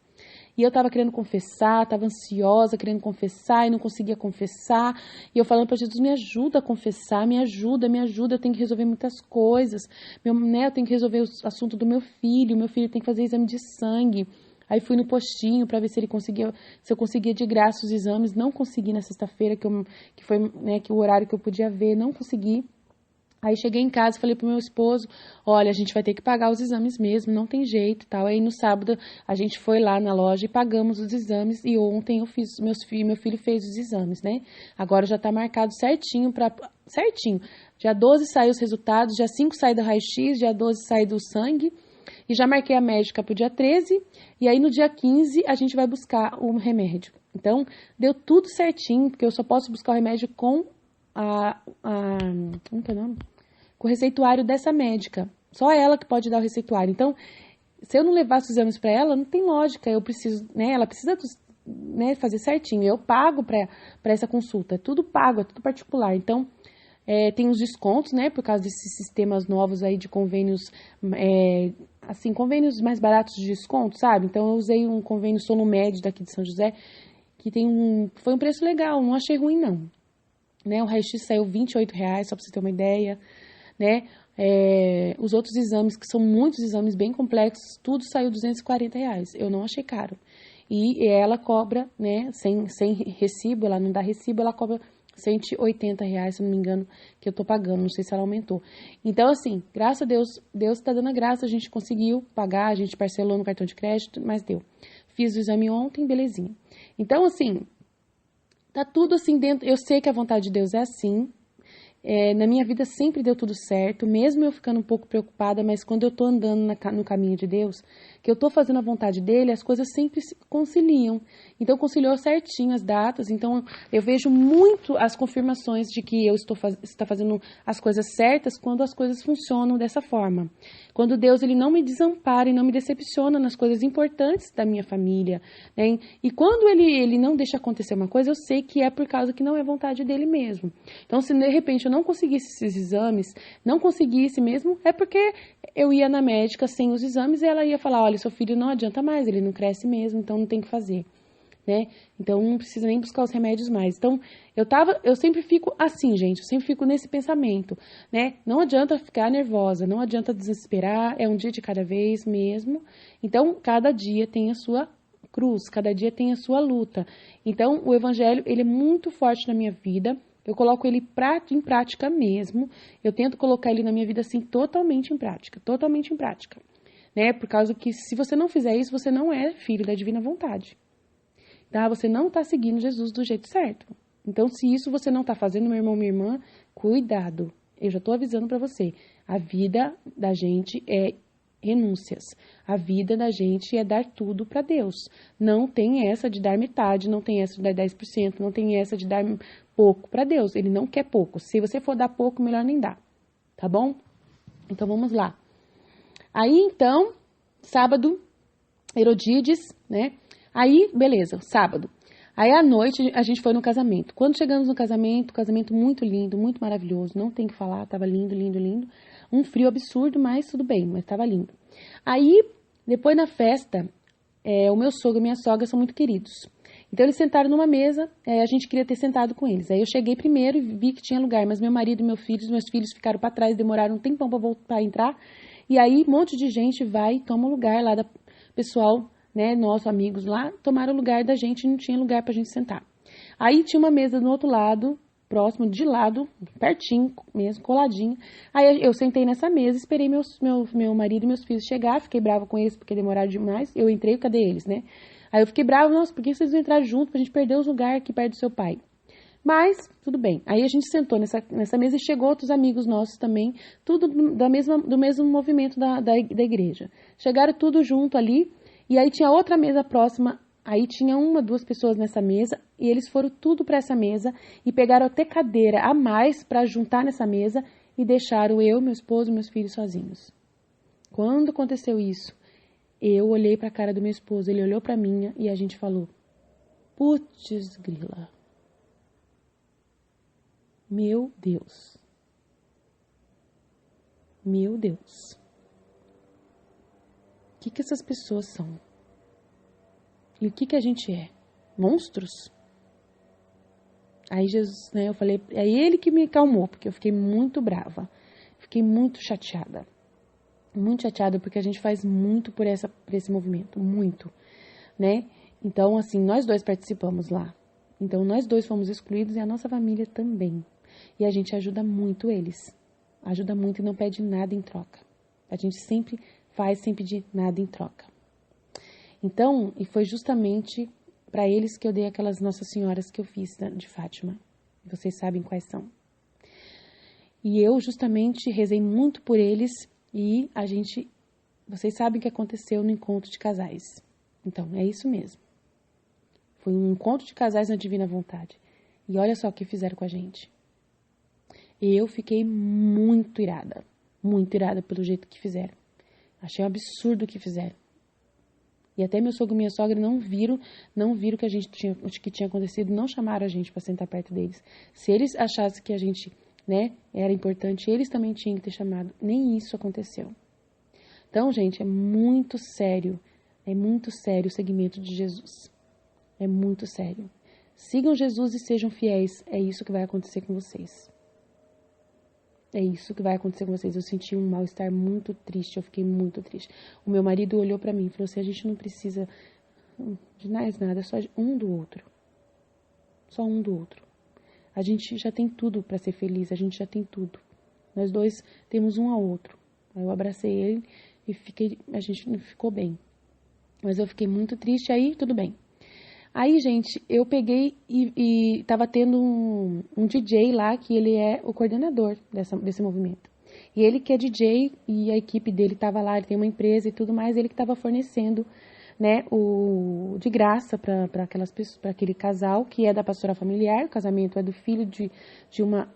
E eu tava querendo confessar, tava ansiosa, querendo confessar e não conseguia confessar. E eu falando para Jesus, me ajuda a confessar, me ajuda, eu tenho que resolver muitas coisas. Eu tenho que resolver o assunto do meu filho tem que fazer exame de sangue. Aí fui no postinho para ver se eu conseguia de graça os exames. Não consegui na sexta-feira, que foi, né, que o horário que eu podia ver, não consegui. Aí cheguei em casa e falei pro meu esposo, olha, a gente vai ter que pagar os exames mesmo, não tem jeito, tal. Aí no sábado a gente foi lá na loja e pagamos os exames e ontem eu fiz, meu filho fez os exames, né? Agora já tá marcado certinho. Dia 12 sai os resultados, dia 5 sai do raio-x, dia 12 sai do sangue e já marquei a médica pro dia 13 e aí no dia 15 a gente vai buscar o remédio. Então, deu tudo certinho, porque eu só posso buscar o remédio com como que é o nome? Com o receituário dessa médica. Só ela que pode dar o receituário. Então, se eu não levasse os exames para ela, não tem lógica. Eu preciso, né? Ela precisa, né, fazer certinho. Eu pago para essa consulta. É tudo pago, é tudo particular. Então, tem os descontos, né? Por causa desses sistemas novos aí de convênios, assim, convênios mais baratos de desconto, sabe? Então, eu usei um convênio Solumed daqui de São José, que foi um preço legal, não achei ruim, não. Né? O raio-x saiu R$28, só para você ter uma ideia, né? Os outros exames, que são muitos exames bem complexos, tudo saiu R$240. Eu não achei caro. E ela cobra, né? Sem recibo, ela não dá recibo, ela cobra R$180, se não me engano, que eu tô pagando. Não sei se ela aumentou. Então, assim, graças a Deus, Deus tá dando a graça, a gente conseguiu pagar, a gente parcelou no cartão de crédito, mas deu. Fiz o exame ontem, belezinha. Então, assim, tá tudo assim dentro. Eu sei que a vontade de Deus é assim. Na minha vida sempre deu tudo certo, mesmo eu ficando um pouco preocupada, mas quando eu tô andando no caminho de Deus, que eu tô fazendo a vontade dele, as coisas sempre se conciliam. Então, conciliou certinho as datas. Então, eu vejo muito as confirmações de que eu está fazendo as coisas certas quando as coisas funcionam dessa forma. Quando Deus, ele não me desampara e não me decepciona nas coisas importantes da minha família, né? E quando ele não deixa acontecer uma coisa, eu sei que é por causa que não é vontade dele mesmo. Então, se de repente eu não conseguisse esses exames, não conseguisse mesmo, é porque eu ia na médica sem os exames e ela ia falar, olha, seu filho não adianta mais, ele não cresce mesmo, então não tem que fazer, né? Então não precisa nem buscar os remédios mais. Então eu sempre fico assim, gente, eu sempre fico nesse pensamento, né? Não adianta ficar nervosa, não adianta desesperar, é um dia de cada vez mesmo. Então cada dia tem a sua cruz, cada dia tem a sua luta. Então o evangelho, ele é muito forte na minha vida. Eu coloco ele em prática mesmo. Eu tento colocar ele na minha vida assim totalmente em prática, né? Por causa que se você não fizer isso, você não é filho da divina vontade. Tá? Você não está seguindo Jesus do jeito certo. Então, se isso você não está fazendo, meu irmão, minha irmã, cuidado. Eu já estou avisando para você. A vida da gente é renúncias. A vida da gente é dar tudo para Deus. Não tem essa de dar metade, não tem essa de dar 10%, não tem essa de dar pouco para Deus. Ele não quer pouco. Se você for dar pouco, melhor nem dar. Tá bom? Então vamos lá. Aí então, sábado, Herodíades, né? Aí, beleza, sábado. Aí à noite a gente foi no casamento. Quando chegamos no casamento muito lindo, muito maravilhoso, não tem o que falar, tava lindo, lindo, lindo. Um frio absurdo, mas tudo bem, mas tava lindo. Aí, depois na festa, o meu sogro e minha sogra são muito queridos. Então eles sentaram numa mesa, a gente queria ter sentado com eles. Aí eu cheguei primeiro e vi que tinha lugar, mas meu marido e meus filhos ficaram para trás, demoraram um tempão para voltar a entrar. E aí um monte de gente vai e toma o lugar lá da pessoal, né, nossos amigos lá, tomaram o lugar da gente e não tinha lugar pra gente sentar. Aí tinha uma mesa do outro lado, próximo, de lado, pertinho mesmo, coladinho. Aí eu sentei nessa mesa, esperei meu marido e meus filhos chegar, fiquei brava com eles porque demoraram demais. Eu entrei, cadê eles, né? Aí eu fiquei brava, nossa, por que vocês não entraram junto pra gente perder os lugares aqui perto do seu pai? Mas, tudo bem. Aí a gente sentou nessa mesa e chegou outros amigos nossos também, tudo do mesmo movimento da igreja. Chegaram tudo junto ali, e aí tinha outra mesa próxima, aí tinha duas pessoas nessa mesa, e eles foram tudo para essa mesa, e pegaram até cadeira a mais para juntar nessa mesa, e deixaram eu, meu esposo e meus filhos sozinhos. Quando aconteceu isso, eu olhei para a cara do meu esposo, ele olhou para minha, e a gente falou, putz grila. Meu Deus. Meu Deus. O que essas pessoas são? E o que a gente é? Monstros? Aí Jesus, né, eu falei, é ele que me acalmou, porque eu fiquei muito brava. Fiquei muito chateada. Muito chateada porque a gente faz muito por esse movimento, muito, né? Então, assim, nós dois participamos lá. Então, nós dois fomos excluídos e a nossa família também. E a gente ajuda muito eles. Ajuda muito e não pede nada em troca. A gente sempre faz sem pedir nada em troca. Então, e foi justamente para eles que eu dei aquelas Nossas Senhoras que eu fiz de Fátima. Vocês sabem quais são. E eu justamente rezei muito por eles e vocês sabem o que aconteceu no encontro de casais. Então, é isso mesmo. Foi um encontro de casais na Divina Vontade. E olha só o que fizeram com a gente. E eu fiquei muito irada pelo jeito que fizeram. Achei um absurdo o que fizeram. E até meu sogro e minha sogra não viram que tinha acontecido, não chamaram a gente para sentar perto deles. Se eles achassem que a gente, né, era importante, eles também tinham que ter chamado. Nem isso aconteceu. Então, gente, é muito sério o seguimento de Jesus. É muito sério. Sigam Jesus e sejam fiéis. É isso que vai acontecer com vocês. É isso que vai acontecer com vocês. Eu senti um mal-estar muito triste. Eu fiquei muito triste. O meu marido olhou pra mim e falou assim, a gente não precisa de mais nada, só um do outro. Só um do outro. A gente já tem tudo pra ser feliz. A gente já tem tudo. Nós dois temos um ao outro. Aí eu abracei ele e a gente ficou bem. Mas eu fiquei muito triste. Aí, tudo bem. Aí, gente, eu peguei e tava tendo um DJ lá, que ele é o coordenador desse movimento. E ele que é DJ e a equipe dele tava lá, ele tem uma empresa e tudo mais, ele que tava fornecendo, né, de graça para aquele casal, que é da pastoral familiar. O casamento é do filho de uma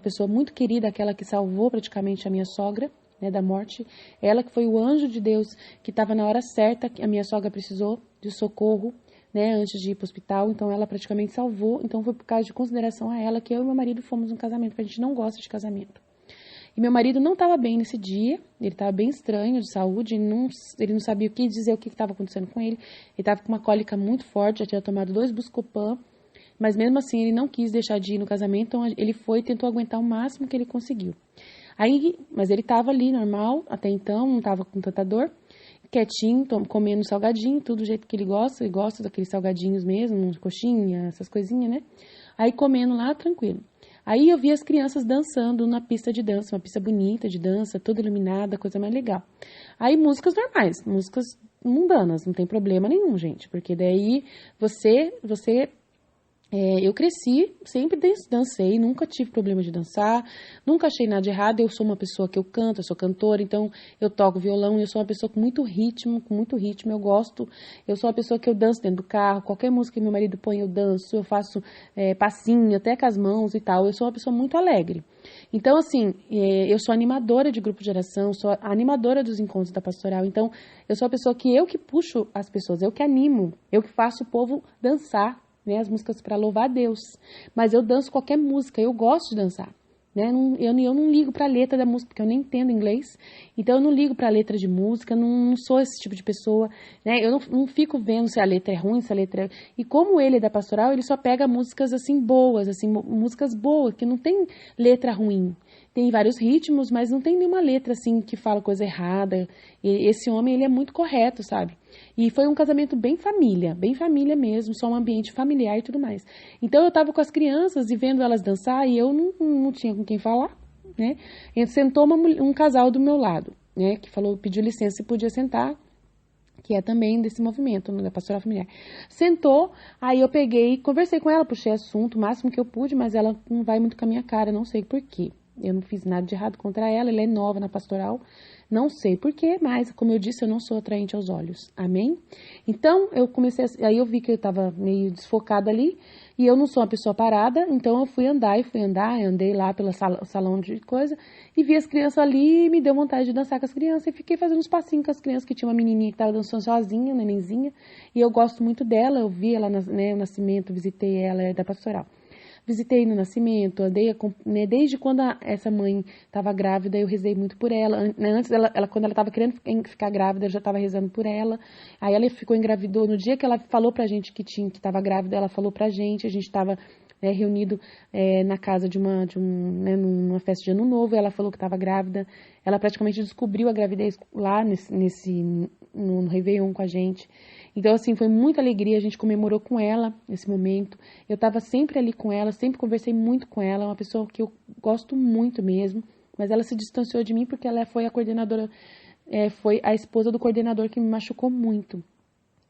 pessoa muito querida, aquela que salvou praticamente a minha sogra, né, da morte. Ela que foi o anjo de Deus, que estava na hora certa, que a minha sogra precisou de socorro, né, antes de ir para o hospital, então ela praticamente salvou. Então foi por causa de consideração a ela que eu e meu marido fomos num casamento, porque a gente não gosta de casamento. E meu marido não estava bem nesse dia, ele estava bem estranho de saúde, ele não sabia o que dizer, o que estava acontecendo com ele. Ele estava com uma cólica muito forte, já tinha tomado 2 Buscopan, mas mesmo assim ele não quis deixar de ir no casamento, então ele foi e tentou aguentar o máximo que ele conseguiu. Mas ele estava ali normal, até então, não estava com tanta dor, quietinho, comendo salgadinho, tudo do jeito que ele gosta daqueles salgadinhos mesmo, coxinha, essas coisinhas, né? Aí comendo lá, tranquilo. Aí eu vi as crianças dançando na pista de dança, uma pista bonita de dança, toda iluminada, coisa mais legal. Aí músicas normais, músicas mundanas, não tem problema nenhum, gente, porque daí você Eu cresci, sempre dancei, nunca tive problema de dançar, nunca achei nada de errado. Eu sou uma pessoa que eu canto, eu sou cantora, então eu toco violão, eu sou uma pessoa com muito ritmo, eu gosto. Eu sou uma pessoa que eu danço dentro do carro, qualquer música que meu marido põe eu danço, eu faço passinho até com as mãos e tal. Eu sou uma pessoa muito alegre. Então, assim, eu sou animadora de grupo de oração, sou animadora dos encontros da pastoral. Então, eu sou a pessoa que puxo as pessoas, eu que animo, eu que faço o povo dançar, né, as músicas para louvar a Deus. Mas eu danço qualquer música, eu gosto de dançar. Né? Eu não ligo para a letra da música, porque eu nem entendo inglês. Então eu não ligo para a letra de música, não sou esse tipo de pessoa. Né? Eu não fico vendo se a letra é ruim, se a letra é... E como ele é da pastoral, ele só pega músicas assim boas, assim, músicas boas, que não tem letra ruim. Tem vários ritmos, mas não tem nenhuma letra assim que fala coisa errada. E esse homem, ele é muito correto, sabe? E foi um casamento bem família mesmo, só um ambiente familiar e tudo mais. Então eu tava com as crianças e vendo elas dançar e eu não tinha com quem falar, né? E sentou um casal do meu lado, né? Que pediu licença se podia sentar, que é também desse movimento, da pastoral familiar. Sentou, aí eu peguei, conversei com ela, puxei assunto, o máximo que eu pude, mas ela não vai muito com a minha cara, não sei por quê. Eu não fiz nada de errado contra ela é nova na pastoral, não sei porquê, mas, como eu disse, eu não sou atraente aos olhos, amém? Então, aí eu vi que eu estava meio desfocada ali, e eu não sou uma pessoa parada, então eu fui andar, andei lá pelo salão de coisa, e vi as crianças ali, e me deu vontade de dançar com as crianças, e fiquei fazendo uns passinhos com as crianças, que tinha uma menininha que estava dançando sozinha, nenenzinha, e eu gosto muito dela, eu vi ela, né, no nascimento, visitei ela, é da pastoral. Visitei no nascimento, andei, né, desde quando essa mãe estava grávida, eu rezei muito por ela. Antes, quando ela estava querendo ficar grávida, eu já estava rezando por ela. Aí ela engravidou. No dia que ela falou pra gente que estava grávida, ela falou pra gente, a gente estava reunido na casa né, numa festa de ano novo, e ela falou que estava grávida. Ela praticamente descobriu a gravidez lá no Réveillon com a gente. Então, assim, foi muita alegria, a gente comemorou com ela esse momento. Eu estava sempre ali com ela, sempre conversei muito com ela, uma pessoa que eu gosto muito mesmo, mas ela se distanciou de mim porque ela foi a coordenadora, foi a esposa do coordenador que me machucou muito,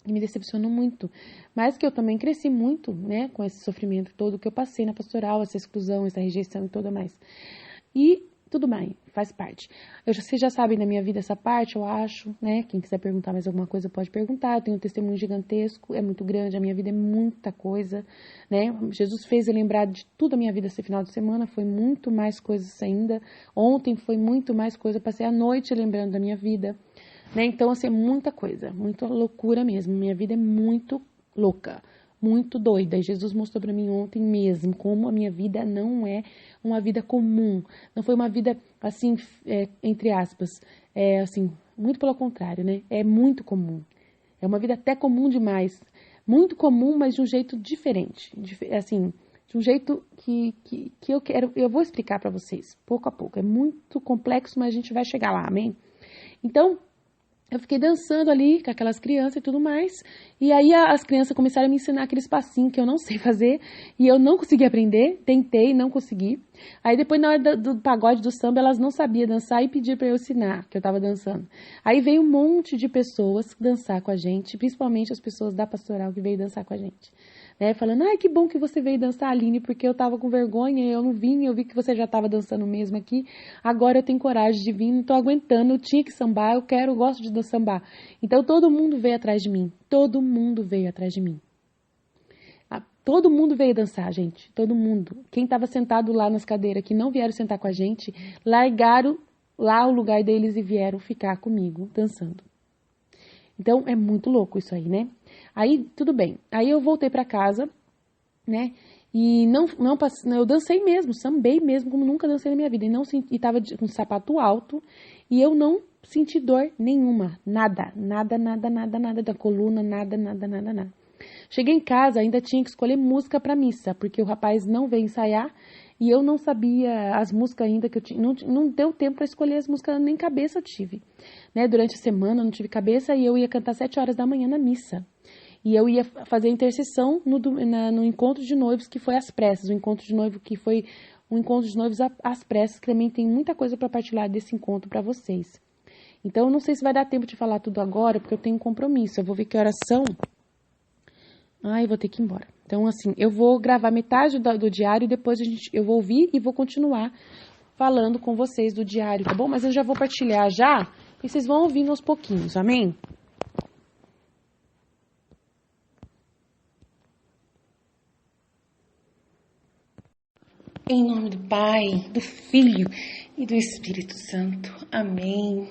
e me decepcionou muito. Mas que eu também cresci muito, né, com esse sofrimento todo que eu passei na pastoral, essa exclusão, essa rejeição e tudo mais. E tudo bem, faz parte. Vocês já sabem da minha vida essa parte, eu acho, né? Quem quiser perguntar mais alguma coisa pode perguntar. Eu tenho um testemunho gigantesco, é muito grande, a minha vida é muita coisa, né? Jesus fez eu lembrar de tudo a minha vida esse final de semana, foi muito mais coisas ainda. Ontem foi muito mais coisa, passei a noite lembrando da minha vida, né? Então, assim, é muita coisa, muita loucura mesmo. Minha vida é muito louca, muito doida. E Jesus mostrou para mim ontem mesmo como a minha vida não é uma vida comum. Não foi uma vida, assim, entre aspas, assim, muito pelo contrário, né? É muito comum. É uma vida até comum demais. Muito comum, mas de um jeito diferente. Assim, de um jeito que eu vou explicar para vocês, pouco a pouco. É muito complexo, mas a gente vai chegar lá, amém? Então, eu fiquei dançando ali com aquelas crianças e tudo mais. E aí as crianças começaram a me ensinar aqueles passinhos que eu não sei fazer. E eu não consegui aprender. Tentei, não consegui. Aí depois, na hora do pagode, do samba, elas não sabiam dançar e pediram para eu ensinar, que eu tava dançando. Aí veio um monte de pessoas dançar com a gente, principalmente as pessoas da pastoral que veio dançar com a gente. Né, falando, ai, que bom que você veio dançar, Aline, porque eu tava com vergonha, eu não vim, eu vi que você já tava dançando mesmo aqui, agora eu tenho coragem de vir, não tô aguentando, eu tinha que sambar, eu gosto de sambar. Então todo mundo veio atrás de mim, todo mundo veio atrás de mim. Todo mundo veio dançar, gente, todo mundo. Quem tava sentado lá nas cadeiras, que não vieram sentar com a gente, largaram lá o lugar deles e vieram ficar comigo, dançando. Então, é muito louco isso aí, né? Aí, tudo bem. Aí eu voltei pra casa, né? E eu dancei mesmo, sambei mesmo, como nunca dancei na minha vida. E tava com um sapato alto e eu não senti dor nenhuma. Nada da coluna, nada. Cheguei em casa, ainda tinha que escolher música pra missa, porque o rapaz não veio ensaiar e eu não sabia as músicas ainda que eu tinha. Não deu tempo para escolher as músicas, nem cabeça eu tive. Né? Durante a semana eu não tive cabeça e eu ia cantar 7 horas da manhã na missa. E eu ia fazer intercessão no encontro de noivos, que foi às pressas. O encontro de noivo que foi um encontro de noivos às pressas, que também tem muita coisa para partilhar desse encontro para vocês. Então, eu não sei se vai dar tempo de falar tudo agora, porque eu tenho um compromisso. Eu vou ver que horas são. Ai, vou ter que ir embora. Então, assim, eu vou gravar metade do diário e depois eu vou ouvir e vou continuar falando com vocês do diário, tá bom? Mas eu já vou partilhar já e vocês vão ouvindo aos pouquinhos, amém? Em nome do Pai, do Filho e do Espírito Santo. Amém.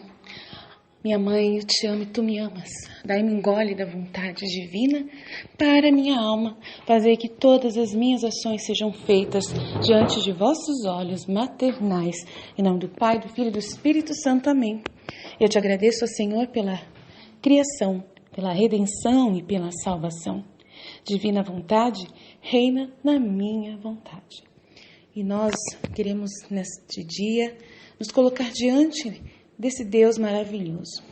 Minha mãe, eu te amo e tu me amas. Dai-me um gole da vontade divina para minha alma, fazer que todas as minhas ações sejam feitas diante de vossos olhos maternais. Em nome do Pai, do Filho e do Espírito Santo. Amém. Eu te agradeço, Senhor, pela criação, pela redenção e pela salvação. Divina vontade, reina na minha vontade. E nós queremos, neste dia, nos colocar diante desse Deus maravilhoso.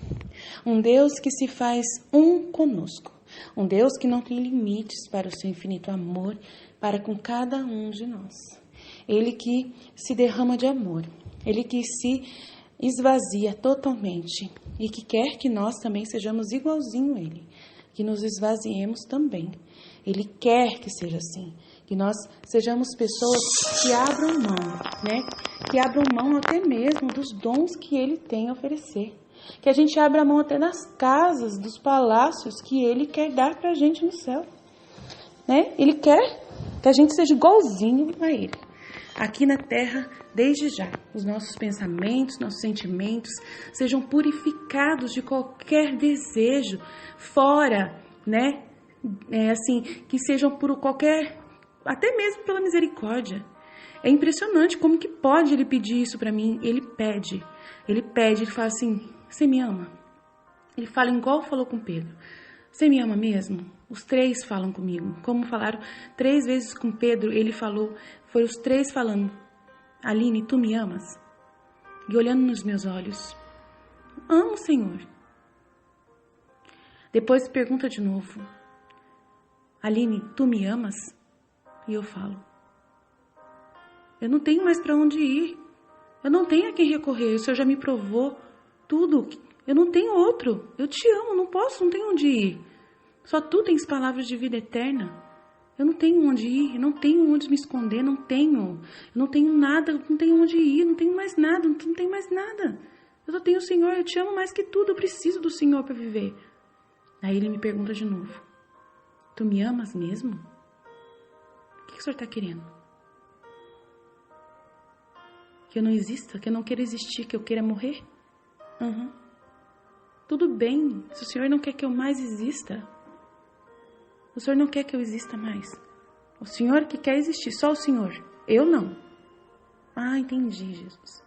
Um Deus que se faz um conosco. Um Deus que não tem limites para o seu infinito amor para com cada um de nós. Ele que se derrama de amor. Ele que se esvazia totalmente e que quer que nós também sejamos igualzinho a Ele. Que nos esvaziemos também. Ele quer que seja assim. Que nós sejamos pessoas que abram mão, né? Que abram mão até mesmo dos dons que Ele tem a oferecer. Que a gente abra mão até das casas, dos palácios que Ele quer dar pra gente no céu. Né? Ele quer que a gente seja igualzinho a Ele. Aqui na terra, desde já, os nossos pensamentos, nossos sentimentos sejam purificados de qualquer desejo fora, né? Assim, que sejam por qualquer, até mesmo pela misericórdia. É impressionante como que pode Ele pedir isso pra mim. Ele pede, ele fala assim, você me ama? Ele fala igual falou com Pedro. Você me ama mesmo? Os três falam comigo. Como falaram 3 vezes com Pedro, ele falou, foi os 3 falando, Aline, tu me amas? E olhando nos meus olhos, amo, Senhor. Depois pergunta de novo, Aline, tu me amas? E eu falo, eu não tenho mais para onde ir. Eu não tenho a quem recorrer. O Senhor já me provou tudo. Eu não tenho outro. Eu te amo, não posso, não tenho onde ir. Só tu tens palavras de vida eterna. Eu não tenho onde ir, eu não tenho onde me esconder, não tenho. Eu não tenho nada, não tenho onde ir, não tenho mais nada, não tenho mais nada. Eu só tenho o Senhor, eu te amo mais que tudo, eu preciso do Senhor para viver. Aí ele me pergunta de novo, tu me amas mesmo? O que o Senhor está querendo? Que eu não exista, que eu não queira existir, que eu queira morrer? Tudo bem, se o Senhor não quer que eu mais exista, o Senhor não quer que eu exista mais. O Senhor que quer existir, só o Senhor. Eu não. Ah, entendi, Jesus.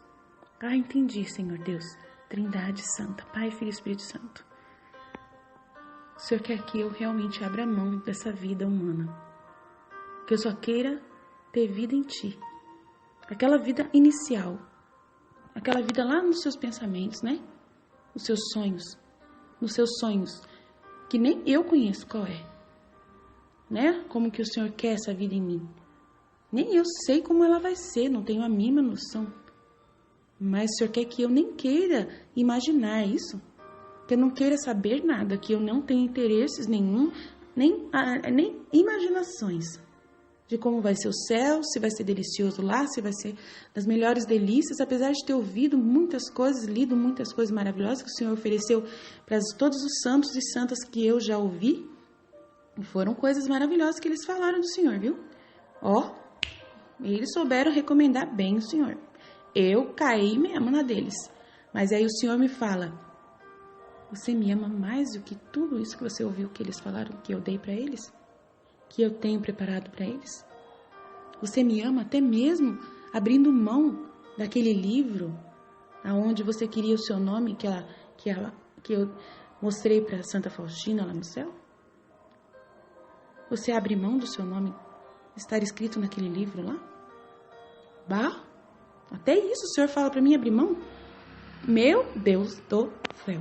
Ah, entendi, Senhor Deus. Trindade Santa, Pai, Filho e Espírito Santo. O Senhor quer que eu realmente abra mão dessa vida humana. Que eu só queira ter vida em Ti. Aquela vida inicial. Aquela vida lá nos seus pensamentos, né? Nos seus sonhos. Nos seus sonhos. Que nem eu conheço qual é. Né? Como que o Senhor quer essa vida em mim. Nem eu sei como ela vai ser, não tenho a mínima noção. Mas o Senhor quer que eu nem queira imaginar isso. Que eu não queira saber nada, que eu não tenha interesses nenhum, nem imaginações de como vai ser o céu, se vai ser delicioso lá, se vai ser das melhores delícias, apesar de ter ouvido muitas coisas, lido muitas coisas maravilhosas que o Senhor ofereceu para todos os santos e santas que eu já ouvi. Foram coisas maravilhosas que eles falaram do Senhor, viu? Ó, eles souberam recomendar bem o Senhor. Eu caí mesmo na deles. Mas aí o Senhor me fala, você me ama mais do que tudo isso que você ouviu que eles falaram, que eu dei para eles? Que eu tenho preparado para eles? Você me ama até mesmo abrindo mão daquele livro aonde você queria o seu nome, que eu mostrei para Santa Faustina lá no céu? Você abre mão do seu nome estar escrito naquele livro lá? Bah, até isso o Senhor fala para mim abrir mão? Meu Deus do céu.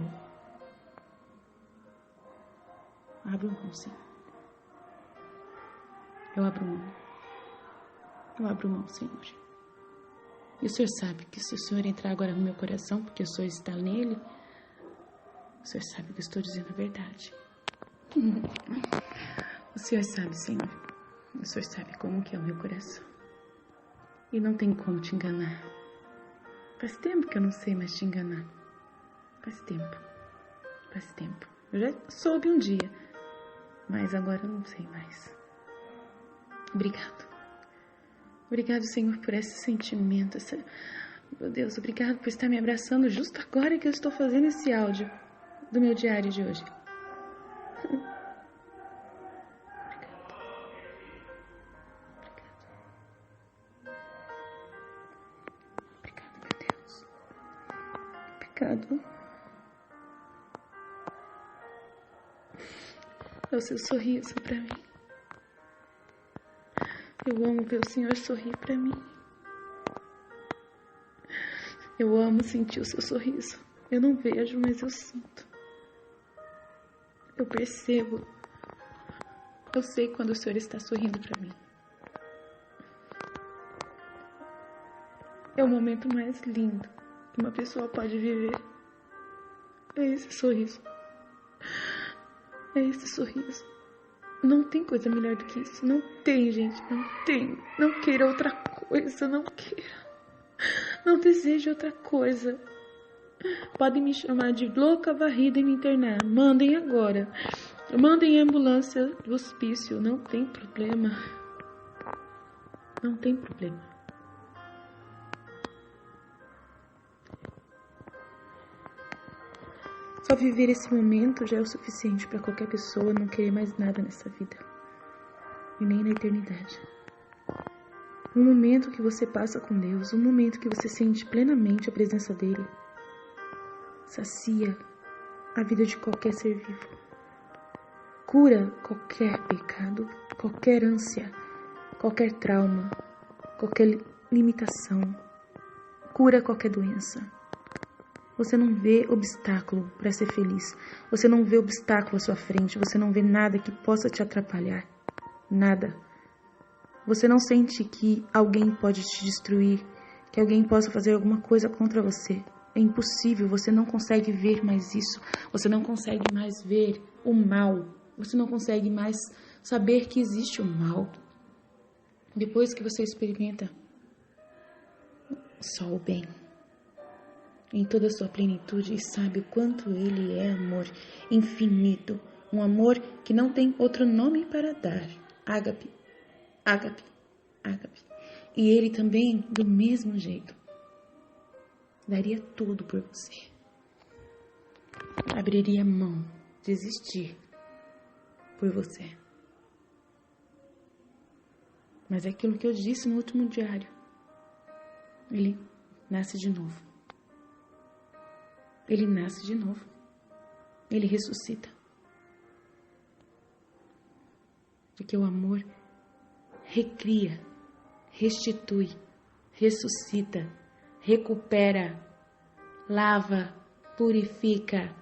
Abro mão, sim. Eu abro mão. Eu abro mão, Senhor. E o Senhor sabe que se o Senhor entrar agora no meu coração, porque o Senhor está nele, o Senhor sabe que eu estou dizendo a verdade. O Senhor sabe, Senhor. O Senhor sabe como que é o meu coração. E não tem como te enganar. Faz tempo que eu não sei mais te enganar. Faz tempo. Eu já soube um dia, mas agora eu não sei mais. Obrigado, Senhor, por esse sentimento, meu Deus, obrigado por estar me abraçando justo agora que eu estou fazendo esse áudio do meu diário de hoje. Obrigado, meu Deus. Obrigado. É o seu sorriso pra mim. Eu amo ver o Senhor sorrir pra mim. Eu amo sentir o seu sorriso. Eu não vejo, mas eu sinto. Eu percebo. Eu sei quando o Senhor está sorrindo pra mim. É o momento mais lindo que uma pessoa pode viver. É esse sorriso. É esse sorriso. Não tem coisa melhor do que isso. Não tem, gente. Não tem. Não queira outra coisa. Não queira. Não deseje outra coisa. Podem me chamar de louca, varrida e me internar. Mandem agora. Mandem a ambulância do hospício. Não tem problema. Não tem problema. Só viver esse momento já é o suficiente para qualquer pessoa não querer mais nada nessa vida. E nem na eternidade. Um momento que você passa com Deus, um momento que você sente plenamente a presença dele, sacia a vida de qualquer ser vivo. Cura qualquer pecado, qualquer ânsia, qualquer trauma, qualquer limitação. Cura qualquer doença. Você não vê obstáculo para ser feliz. Você não vê obstáculo à sua frente. Você não vê nada que possa te atrapalhar. Nada. Você não sente que alguém pode te destruir, que alguém possa fazer alguma coisa contra você. É impossível, você não consegue ver mais isso. Você não consegue mais ver o mal. Você não consegue mais saber que existe o mal. Depois que você experimenta só o bem, em toda a sua plenitude, e sabe o quanto ele é amor infinito. Um amor que não tem outro nome para dar. Ágape. Ágape, ágape. E ele também, do mesmo jeito, daria tudo por você. Abriria mão de existir por você. Mas é aquilo que eu disse no último diário. Ele nasce de novo. Ele nasce de novo. Ele ressuscita. Porque o amor recria, restitui, ressuscita, recupera, lava, purifica,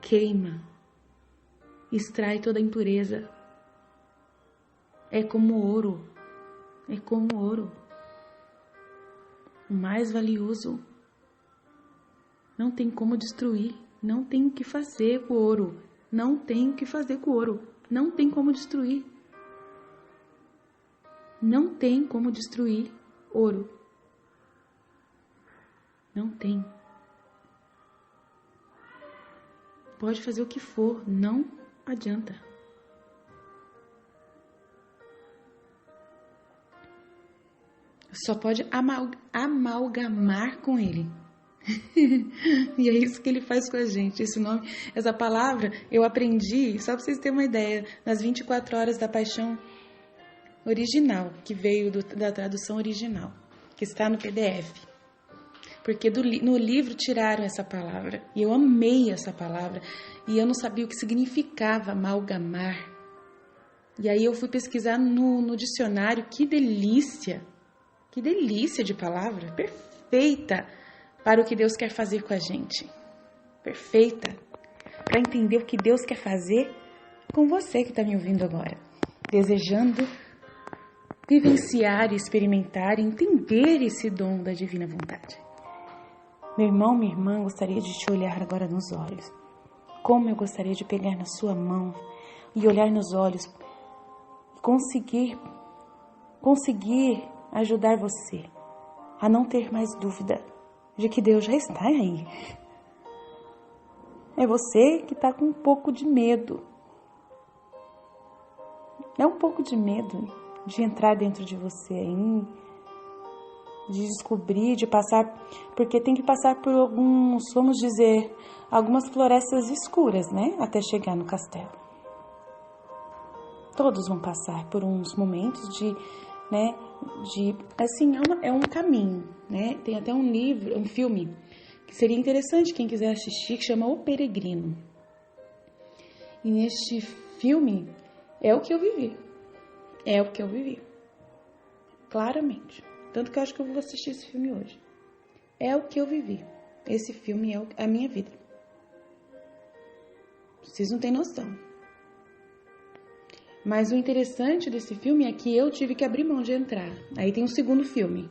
queima, extrai toda a impureza. É como ouro, é como ouro, o mais valioso. Não tem como destruir, não tem o que fazer com o ouro. Não tem o que fazer com o ouro. Não tem como destruir. Não tem como destruir ouro. Não tem. Pode fazer o que for, não adianta. Só pode amalgamar com ele. E é isso que ele faz com a gente. Esse nome, essa palavra eu aprendi, só para vocês terem uma ideia, nas 24 horas da paixão original, que veio da tradução original, que está no PDF. Porque no livro tiraram essa palavra, e eu amei essa palavra, e eu não sabia o que significava amalgamar. E aí eu fui pesquisar no dicionário. Que delícia de palavra, perfeita para o que Deus quer fazer com a gente. Perfeita. Para entender o que Deus quer fazer com você que está me ouvindo agora. Desejando vivenciar, experimentar, entender esse dom da divina vontade. Meu irmão, minha irmã, gostaria de te olhar agora nos olhos. Como eu gostaria de pegar na sua mão e olhar nos olhos e conseguir ajudar você a não ter mais dúvida de que Deus já está aí. É você que está com um pouco de medo. É um pouco de medo de entrar dentro de você aí, de descobrir, de passar, porque tem que passar por alguns, vamos dizer, algumas florestas escuras, né? Até chegar no castelo. Todos vão passar por uns momentos assim, é um caminho, né? Tem até um livro, um filme, que seria interessante quem quiser assistir, que chama O Peregrino. E neste filme, é o que eu vivi. É o que eu vivi. Claramente. Tanto que eu acho que eu vou assistir esse filme hoje. É o que eu vivi. Esse filme é a minha vida. Vocês não têm noção. Mas o interessante desse filme é que eu tive que abrir mão de entrar. Aí tem um segundo filme.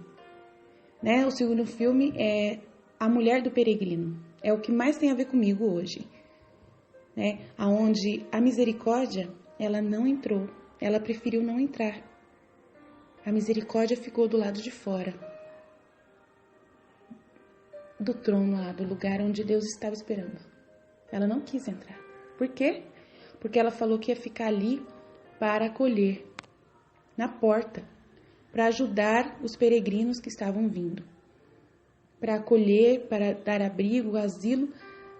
Né? O segundo filme é A Mulher do Peregrino. É o que mais tem a ver comigo hoje. Né? Onde a misericórdia, ela não entrou. Ela preferiu não entrar. A misericórdia ficou do lado de fora. Do trono lá, do lugar onde Deus estava esperando. Ela não quis entrar. Por quê? Porque ela falou que ia ficar ali para acolher, na porta, para ajudar os peregrinos que estavam vindo. Para acolher, para dar abrigo, asilo,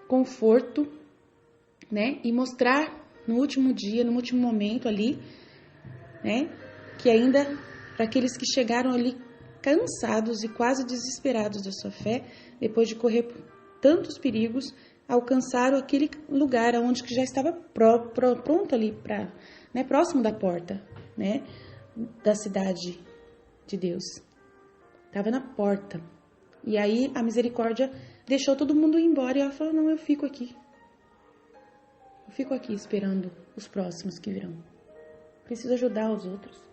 conforto, né? E mostrar no último dia, no último momento ali, né? Que ainda, para aqueles que chegaram ali cansados e quase desesperados da sua fé, depois de correr por tantos perigos, alcançaram aquele lugar onde que já estava pronto ali, né, próximo da porta, né, da cidade de Deus. Estava na porta. E aí a misericórdia deixou todo mundo ir embora e ela falou, não, eu fico aqui. Eu fico aqui esperando os próximos que virão. Preciso ajudar os outros.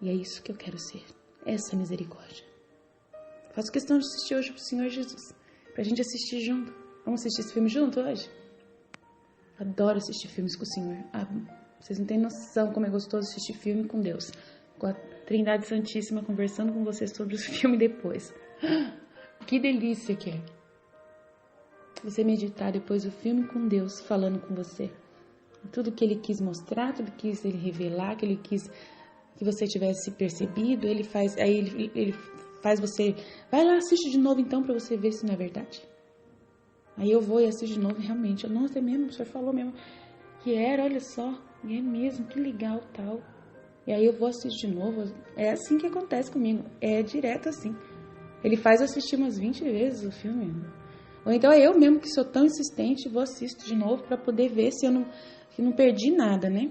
E é isso que eu quero ser. Essa misericórdia. Faço questão de assistir hoje pro Senhor Jesus. Pra gente assistir junto. Vamos assistir esse filme junto hoje? Adoro assistir filmes com o Senhor. Vocês não têm noção como é gostoso assistir filme com Deus. Com a Trindade Santíssima conversando com vocês sobre o filme depois. Que delícia que é. Você meditar depois do filme com Deus falando com você. Tudo que Ele quis mostrar, tudo que Ele revelar, que Ele quis que você tivesse percebido, Ele faz você... Vai lá, assiste de novo então para você ver se não é verdade. Aí eu vou e assisto de novo realmente. Nossa, é mesmo, o senhor falou mesmo que era, olha só. E é mesmo, que legal, tal. E aí eu vou assistir de novo. É assim que acontece comigo. É direto assim. Ele faz eu assistir umas 20 vezes o filme. Ou então é eu mesmo que sou tão insistente, vou assistir de novo para poder ver se eu não perdi nada, né?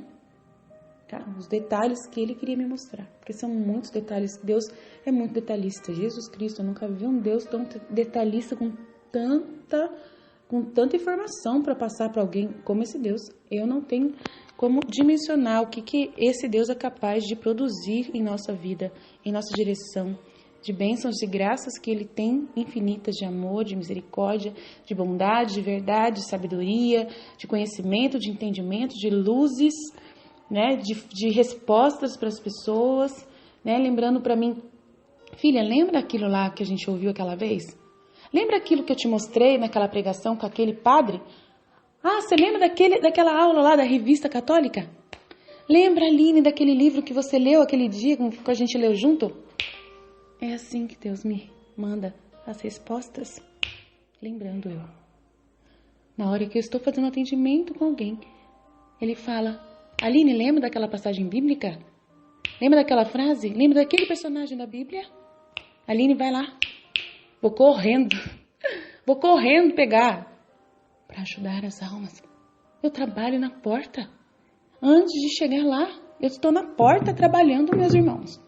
Tá? Os detalhes que Ele queria me mostrar. Porque são muitos detalhes. Deus é muito detalhista. Jesus Cristo, eu nunca vi um Deus tão detalhista com tanta informação para passar para alguém como esse Deus. Eu não tenho como dimensionar o que esse Deus é capaz de produzir em nossa vida, em nossa direção, de bênçãos e graças que Ele tem infinitas de amor, de misericórdia, de bondade, de verdade, de sabedoria, de conhecimento, de entendimento, de luzes, né, de respostas para as pessoas, né, lembrando para mim, filha, lembra aquilo lá que a gente ouviu aquela vez? Lembra aquilo que eu te mostrei naquela pregação com aquele padre? Ah, você lembra daquela aula lá da revista católica? Lembra, Aline, daquele livro que você leu aquele dia que a gente leu junto? É assim que Deus me manda as respostas, lembrando eu. Na hora que eu estou fazendo atendimento com alguém, Ele fala, Aline, lembra daquela passagem bíblica? Lembra daquela frase? Lembra daquele personagem da Bíblia? Aline, vai lá. Vou correndo pegar para ajudar as almas. Eu trabalho na porta. Antes de chegar lá, eu estou na porta trabalhando, meus irmãos.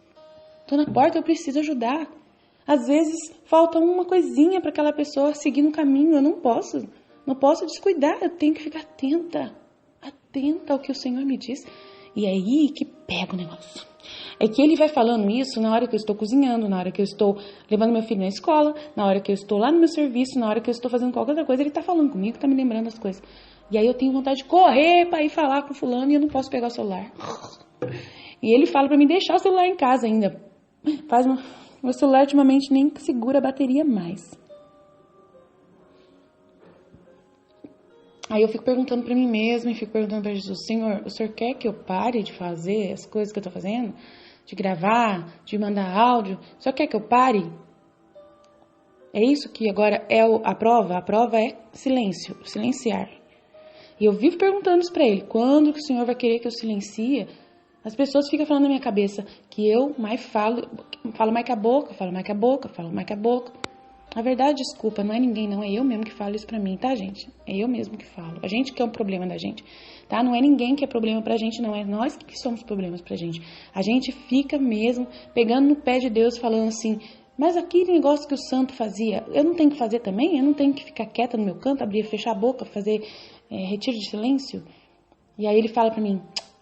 Estou na porta, eu preciso ajudar. Às vezes falta uma coisinha para aquela pessoa seguir no caminho. Eu não posso descuidar. Eu tenho que ficar atenta ao que o Senhor me diz. E é aí que pega o negócio. É que ele vai falando isso na hora que eu estou cozinhando, na hora que eu estou levando meu filho na escola, na hora que eu estou lá no meu serviço, na hora que eu estou fazendo qualquer outra coisa, ele tá falando comigo, tá me lembrando as coisas. E aí eu tenho vontade de correr para ir falar com fulano e eu não posso pegar o celular. E ele fala para mim deixar o celular em casa ainda. Meu celular ultimamente nem segura a bateria mais. Aí eu fico perguntando para mim mesma e fico perguntando para Jesus, Senhor, o Senhor quer que eu pare de fazer as coisas que eu tô fazendo? De gravar, de mandar áudio? O Senhor quer que eu pare? É isso que agora é a prova? A prova é silêncio, silenciar. E eu vivo perguntando isso para ele, quando que o Senhor vai querer que eu silencie? As pessoas ficam falando na minha cabeça que eu mais falo mais que a boca, falo mais que a boca, falo mais que a boca. Na verdade, desculpa, não é ninguém não, é eu mesmo que falo isso pra mim, tá, gente? É eu mesmo que falo. A gente que é um problema da gente, tá? Não é ninguém que é problema pra gente, não. É nós que somos problemas pra gente. A gente fica mesmo pegando no pé de Deus, falando assim, mas aquele negócio que o santo fazia, eu não tenho que fazer também? Eu não tenho que ficar quieta no meu canto, abrir, fechar a boca, fazer retiro de silêncio? E aí ele fala pra mim,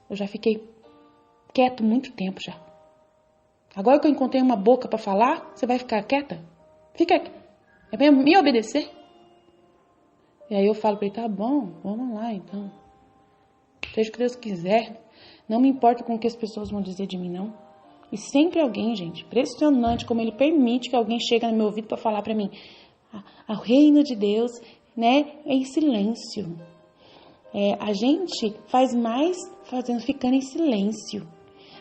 eu já fiquei quieto muito tempo já. Agora que eu encontrei uma boca pra falar, você vai ficar quieta? Fica, é pra me obedecer? E aí eu falo pra ele, tá bom, vamos lá então. Seja o que Deus quiser. Não me importa com o que as pessoas vão dizer de mim, não. E sempre alguém, gente, impressionante como ele permite que alguém chegue no meu ouvido pra falar pra mim. O reino de Deus, né, é em silêncio. A gente faz mais ficando em silêncio.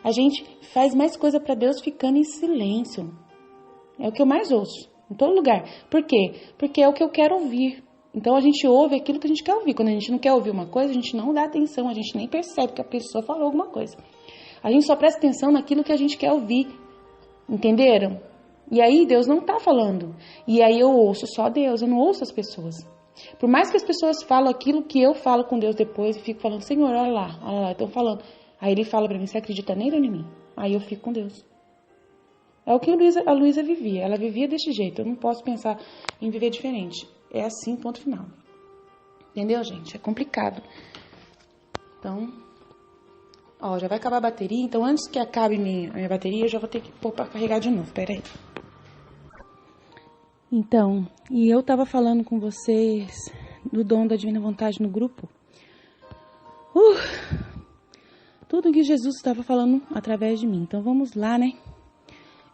A gente faz mais coisa pra Deus ficando em silêncio. É o que eu mais ouço. Em todo lugar. Por quê? Porque é o que eu quero ouvir. Então a gente ouve aquilo que a gente quer ouvir. Quando a gente não quer ouvir uma coisa, a gente não dá atenção, a gente nem percebe que a pessoa falou alguma coisa. A gente só presta atenção naquilo que a gente quer ouvir. Entenderam? E aí Deus não tá falando. E aí eu ouço só Deus, eu não ouço as pessoas. Por mais que as pessoas falam aquilo que eu falo com Deus depois, eu fico falando, Senhor, olha lá, estão falando. Aí ele fala pra mim, você acredita nele ou em mim? Aí eu fico com Deus. É o que a Luísa vivia. Ela vivia desse jeito. Eu não posso pensar em viver diferente. É assim, ponto final. Entendeu, gente? É complicado. Então, já vai acabar a bateria. Então, antes que acabe a minha bateria, eu já vou ter que pôr pra carregar de novo. Pera aí. Então, e eu tava falando com vocês do dom da divina vontade no grupo. Tudo que Jesus estava falando através de mim. Então, vamos lá, né?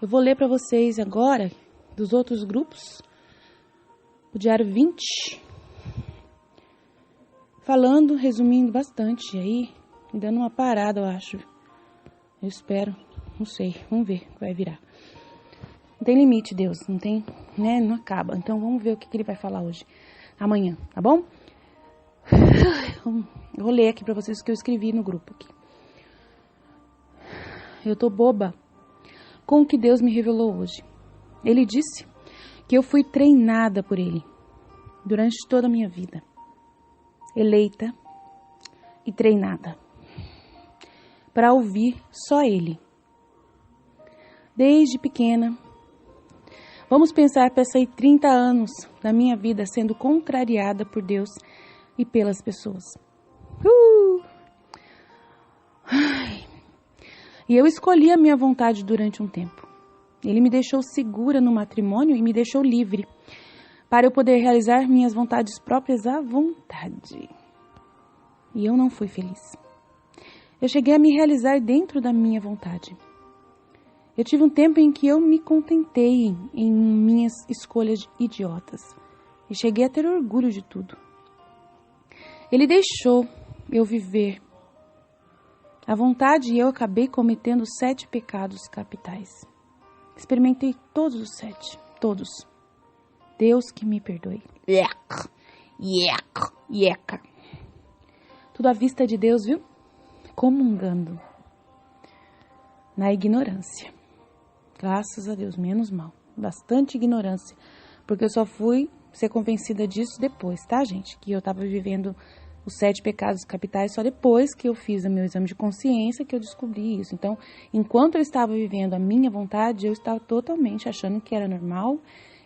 Eu vou ler para vocês agora, dos outros grupos, o diário 20, falando, resumindo bastante aí, e dando uma parada, eu acho. Eu espero, não sei, vamos ver o que vai virar. Não tem limite, Deus, não tem, né, não acaba. Então vamos ver o que ele vai falar hoje, amanhã, tá bom? Eu vou ler aqui para vocês o que eu escrevi no grupo aqui. Eu tô boba com o que Deus me revelou hoje. Ele disse que eu fui treinada por Ele durante toda a minha vida. Eleita e treinada para ouvir só Ele. Desde pequena, vamos pensar, passei 30 anos da minha vida sendo contrariada por Deus e pelas pessoas. E eu escolhi a minha vontade durante um tempo. Ele me deixou segura no matrimônio e me deixou livre para eu poder realizar minhas vontades próprias à vontade. E eu não fui feliz. Eu cheguei a me realizar dentro da minha vontade. Eu tive um tempo em que eu me contentei em minhas escolhas idiotas e cheguei a ter orgulho de tudo. Ele deixou eu viver à vontade e eu acabei cometendo 7 pecados capitais. Experimentei todos os 7, todos. Deus que me perdoe. Yeca. Tudo à vista de Deus, viu? Comungando. Na ignorância. Graças a Deus, menos mal. Bastante ignorância. Porque eu só fui ser convencida disso depois, tá, gente? Que eu tava vivendo os 7 pecados capitais só depois que eu fiz o meu exame de consciência que eu descobri isso. Então, enquanto eu estava vivendo a minha vontade, eu estava totalmente achando que era normal,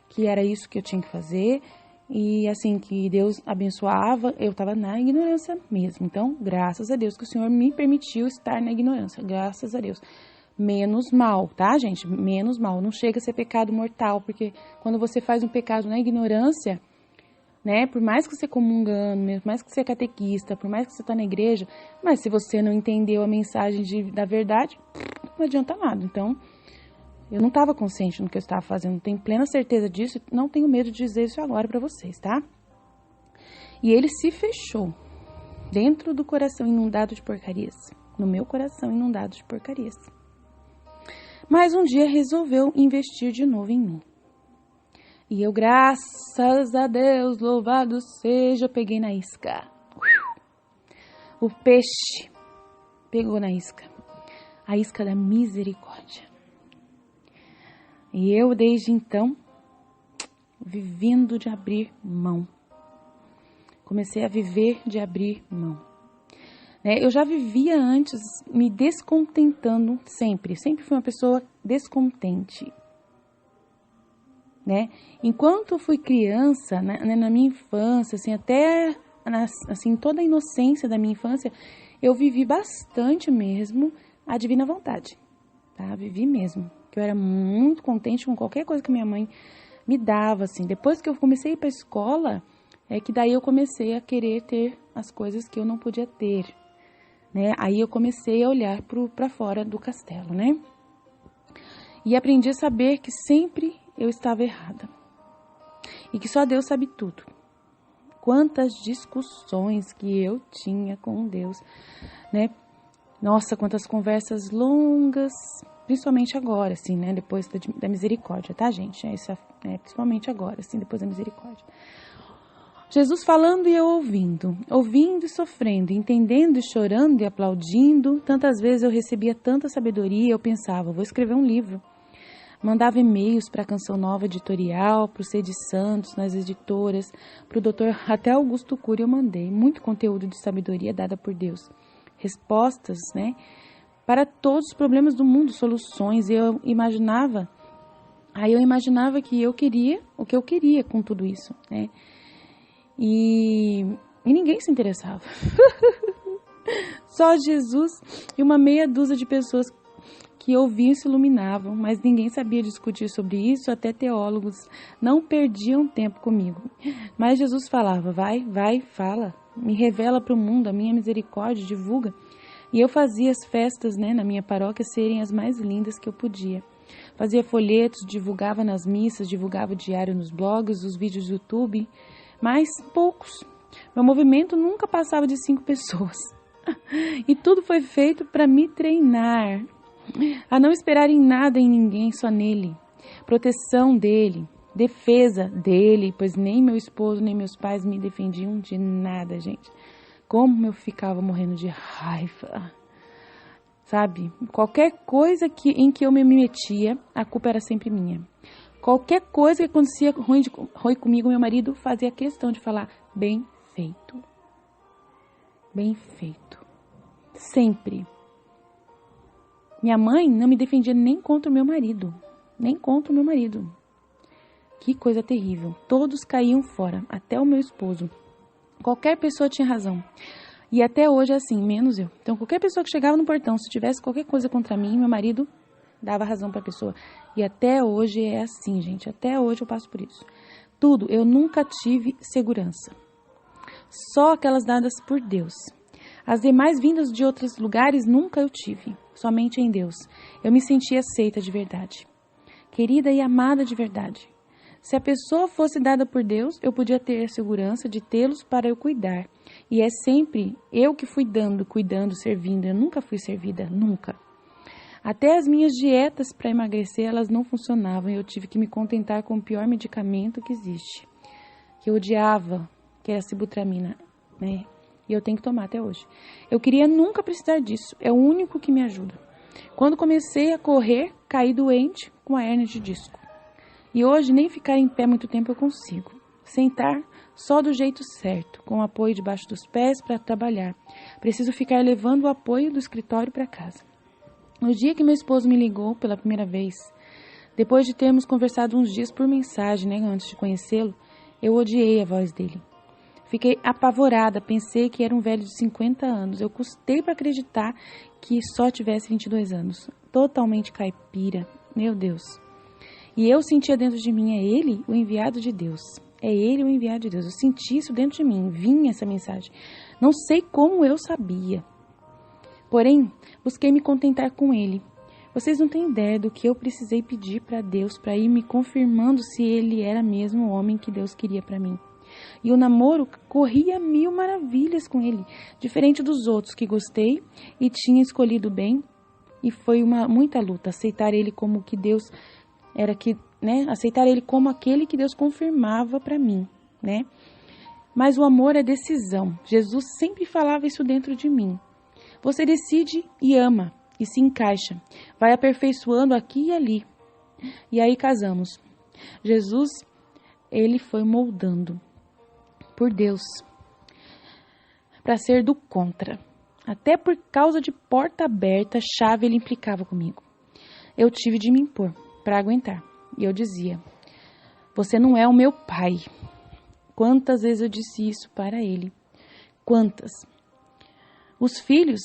que era isso que eu tinha que fazer, e assim, que Deus abençoava, eu estava na ignorância mesmo. Então, graças a Deus que o Senhor me permitiu estar na ignorância, graças a Deus. Menos mal, tá, gente? Menos mal. Não chega a ser pecado mortal, porque quando você faz um pecado na ignorância, né, por mais que você comungando, por mais que você é catequista, por mais que você está na igreja, mas se você não entendeu a mensagem da verdade, não adianta nada. Então, eu não estava consciente no que eu estava fazendo, tenho plena certeza disso, não tenho medo de dizer isso agora para vocês, tá? E ele se fechou dentro do coração inundado de porcarias, no meu coração inundado de porcarias. Mas um dia resolveu investir de novo em mim. E eu, graças a Deus, louvado seja, peguei na isca. O peixe pegou na isca. A isca da misericórdia. E eu, desde então, vivendo de abrir mão. Comecei a viver de abrir mão. Eu já vivia antes me descontentando sempre. Sempre fui uma pessoa descontente. Enquanto eu fui criança, na minha infância, assim, até assim, toda a inocência da minha infância, eu vivi bastante mesmo a divina vontade. Tá? Vivi mesmo. Que eu era muito contente com qualquer coisa que minha mãe me dava, assim. Depois que eu comecei a ir para a escola, é que daí eu comecei a querer ter as coisas que eu não podia ter, Aí eu comecei a olhar para fora do castelo, E aprendi a saber que sempre eu estava errada. E que só Deus sabe tudo. Quantas discussões que eu tinha com Deus, Nossa, quantas conversas longas, principalmente agora, assim, depois da misericórdia, tá, gente? Isso principalmente agora, assim, depois da misericórdia. Jesus falando e eu ouvindo e sofrendo, entendendo e chorando e aplaudindo. Tantas vezes eu recebia tanta sabedoria, eu pensava, vou escrever um livro. Mandava e-mails para a Canção Nova Editorial, para o Sede Santos, nas editoras, para o doutor, até Augusto Cury eu mandei. Muito conteúdo de sabedoria dada por Deus. Respostas, para todos os problemas do mundo, soluções. Eu imaginava que eu queria o que eu queria com tudo isso, E ninguém se interessava. Só Jesus e uma meia dúzia de pessoas que ouviam e se iluminavam, mas ninguém sabia discutir sobre isso, até teólogos não perdiam tempo comigo. Mas Jesus falava, vai, fala, me revela para o mundo a minha misericórdia, divulga. E eu fazia as festas, na minha paróquia serem as mais lindas que eu podia. Fazia folhetos, divulgava nas missas, divulgava diário nos blogs, os vídeos do YouTube, mas poucos. Meu movimento nunca passava de 5 pessoas. E tudo foi feito para me treinar a não esperar em nada em ninguém, só nele. Proteção dele, defesa dele, pois nem meu esposo nem meus pais me defendiam de nada, gente. Como eu ficava morrendo de raiva. Sabe? Qualquer coisa em que eu me metia, a culpa era sempre minha. Qualquer coisa que acontecia ruim comigo, meu marido fazia questão de falar, bem feito. Bem feito. Sempre. Minha mãe não me defendia nem contra o meu marido. Nem contra o meu marido. Que coisa terrível. Todos caíam fora, até o meu esposo. Qualquer pessoa tinha razão. E até hoje é assim, menos eu. Então, qualquer pessoa que chegava no portão, se tivesse qualquer coisa contra mim, meu marido dava razão para a pessoa. E até hoje é assim, gente. Até hoje eu passo por isso. Tudo, eu nunca tive segurança. Só aquelas dadas por Deus. As demais vindas de outros lugares nunca eu tive. Somente em Deus. Eu me sentia aceita de verdade. Querida e amada de verdade. Se a pessoa fosse dada por Deus, eu podia ter a segurança de tê-los para eu cuidar. E é sempre eu que fui dando, cuidando, servindo. Eu nunca fui servida, nunca. Até as minhas dietas para emagrecer, elas não funcionavam. E eu tive que me contentar com o pior medicamento que existe. Que eu odiava, que era a sibutramina, E eu tenho que tomar até hoje. Eu queria nunca precisar disso. É o único que me ajuda. Quando comecei a correr, caí doente com a hérnia de disco. E hoje nem ficar em pé muito tempo eu consigo. Sentar só do jeito certo, com o apoio debaixo dos pés para trabalhar. Preciso ficar levando o apoio do escritório para casa. No dia que meu esposo me ligou pela primeira vez, depois de termos conversado uns dias por mensagem, antes de conhecê-lo, Eu odiei a voz dele. Fiquei apavorada, pensei que era um velho de 50 anos. Eu custei para acreditar que só tivesse 22 anos. Totalmente caipira, meu Deus. E eu sentia dentro de mim, é ele o enviado de Deus. É ele o enviado de Deus. Eu senti isso dentro de mim, vinha essa mensagem. Não sei como eu sabia. Porém, busquei me contentar com ele. Vocês não têm ideia do que eu precisei pedir para Deus para ir me confirmando se ele era mesmo o homem que Deus queria para mim. E o namoro corria 1000 maravilhas com ele, diferente dos outros que gostei e tinha escolhido bem. E foi muita luta aceitar ele como que Deus era que, né? Aceitar ele como aquele que Deus confirmava para mim, né? Mas o amor é decisão. Jesus sempre falava isso dentro de mim. Você decide e ama e se encaixa, vai aperfeiçoando aqui e ali. E aí casamos. Jesus, ele foi moldando por Deus para ser do contra. Até por causa de porta aberta, chave ele implicava comigo. Eu tive de me impor para aguentar. E eu dizia, você não é o meu pai. Quantas vezes eu disse isso para ele? Quantas? Os filhos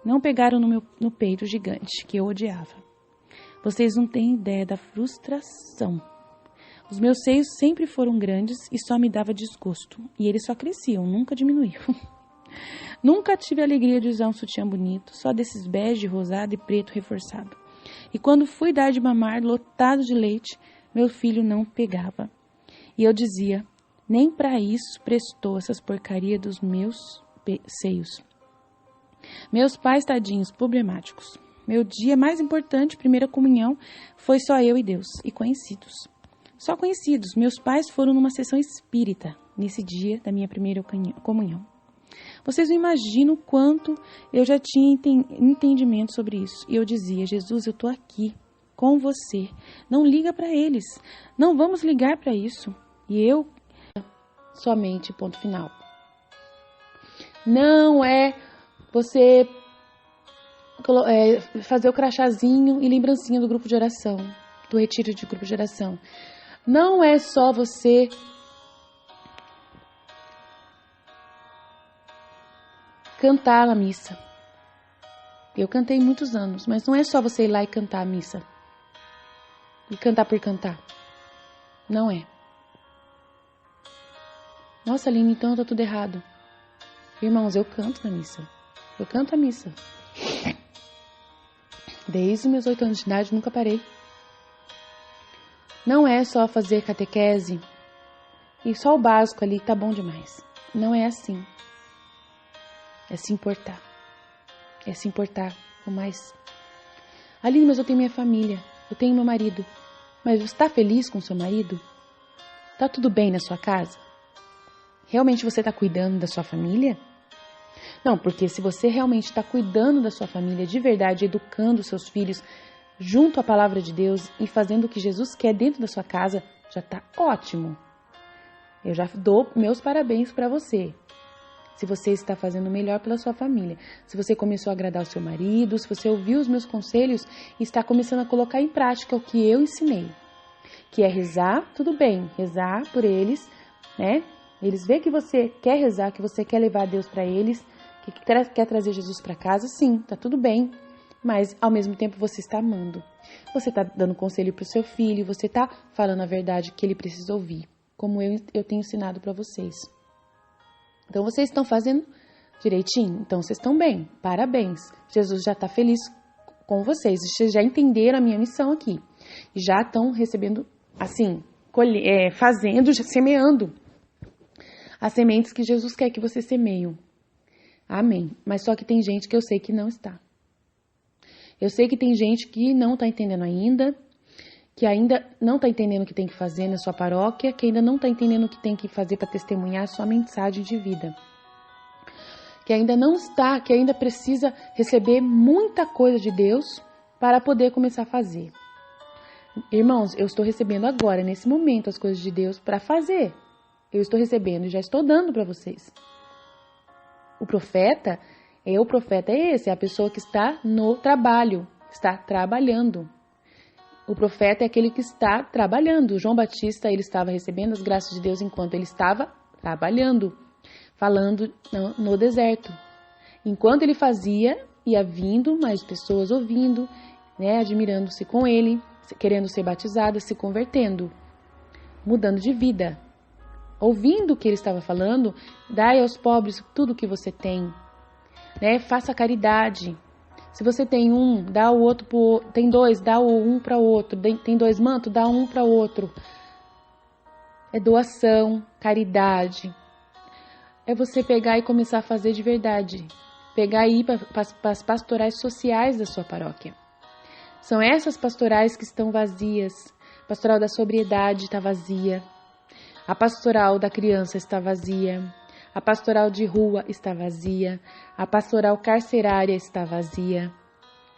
não pegaram no peito gigante que eu odiava. Vocês não têm ideia da frustração. Os meus seios sempre foram grandes e só me dava desgosto. E eles só cresciam, nunca diminuíam. Nunca tive a alegria de usar um sutiã bonito, só desses bege, rosado e preto reforçado. E quando fui dar de mamar, lotado de leite, meu filho não pegava. E eu dizia, nem para isso prestou essas porcarias dos meus seios. Meus pais tadinhos, problemáticos. Meu dia mais importante, primeira comunhão, foi só eu e Deus, e conhecidos. Só conhecidos. Meus pais foram numa sessão espírita, nesse dia da minha primeira comunhão. Vocês não imaginam o quanto eu já tinha entendimento sobre isso. E eu dizia, Jesus, eu estou aqui com você. Não liga para eles. Não vamos ligar para isso. E eu, somente, ponto final. Não é você fazer o crachazinho e lembrancinha do grupo de oração, do retiro de grupo de oração. Não é só você cantar a missa. Eu cantei muitos anos, mas não é só você ir lá e cantar a missa. E cantar por cantar. Não é. Nossa, Aline, então tá tudo errado. Irmãos, eu canto na missa. Eu canto a missa. Desde os meus 8 anos de idade, nunca parei. Não é só fazer catequese e só o básico ali tá bom demais. Não é assim. É se importar. É se importar com mais. Aline, mas eu tenho minha família. Eu tenho meu marido. Mas você está feliz com seu marido? Tá tudo bem na sua casa? Realmente você está cuidando da sua família? Não, porque se você realmente está cuidando da sua família de verdade, educando seus filhos junto à palavra de Deus e fazendo o que Jesus quer dentro da sua casa, já está ótimo. Eu já dou meus parabéns para você. Se você está fazendo o melhor pela sua família, se você começou a agradar o seu marido, se você ouviu os meus conselhos e está começando a colocar em prática o que eu ensinei, que é rezar, tudo bem, rezar por eles, né? Eles veem que você quer rezar, que você quer levar Deus para eles, que quer trazer Jesus para casa, sim, tá tudo bem, mas ao mesmo tempo você está amando. Você está dando conselho para o seu filho, você está falando a verdade que ele precisa ouvir, como eu tenho ensinado para vocês. Então, vocês estão fazendo direitinho? Então, vocês estão bem. Parabéns. Jesus já está feliz com vocês. Vocês já entenderam a minha missão aqui. E já estão recebendo, assim, fazendo, semeando as sementes que Jesus quer que vocês semeiam. Amém. Mas só que tem gente que eu sei que não está. Eu sei que tem gente que não está entendendo ainda, que ainda não está entendendo o que tem que fazer na sua paróquia, que ainda não está entendendo o que tem que fazer para testemunhar a sua mensagem de vida. Que ainda não está, que ainda precisa receber muita coisa de Deus para poder começar a fazer. Irmãos, eu estou recebendo agora, nesse momento, as coisas de Deus para fazer. Eu estou recebendo e já estou dando para vocês. O profeta é esse, é a pessoa que está no trabalho, está trabalhando. O profeta é aquele que está trabalhando. João Batista, ele estava recebendo as graças de Deus enquanto ele estava trabalhando, falando no deserto. Enquanto ele fazia, ia vindo mais pessoas ouvindo, né, admirando-se com ele, querendo ser batizadas, se convertendo, mudando de vida. Ouvindo o que ele estava falando, dai aos pobres tudo o que você tem, né? Faça caridade. Se você tem um, dá o outro tem dois, dá o um para o outro. Tem 2 mantos, dá um para o outro. É doação, caridade. É você pegar e começar a fazer de verdade. Pegar e ir para as pastorais sociais da sua paróquia. São essas pastorais que estão vazias. A pastoral da sobriedade está vazia. A pastoral da criança está vazia. A pastoral de rua está vazia. A pastoral carcerária está vazia.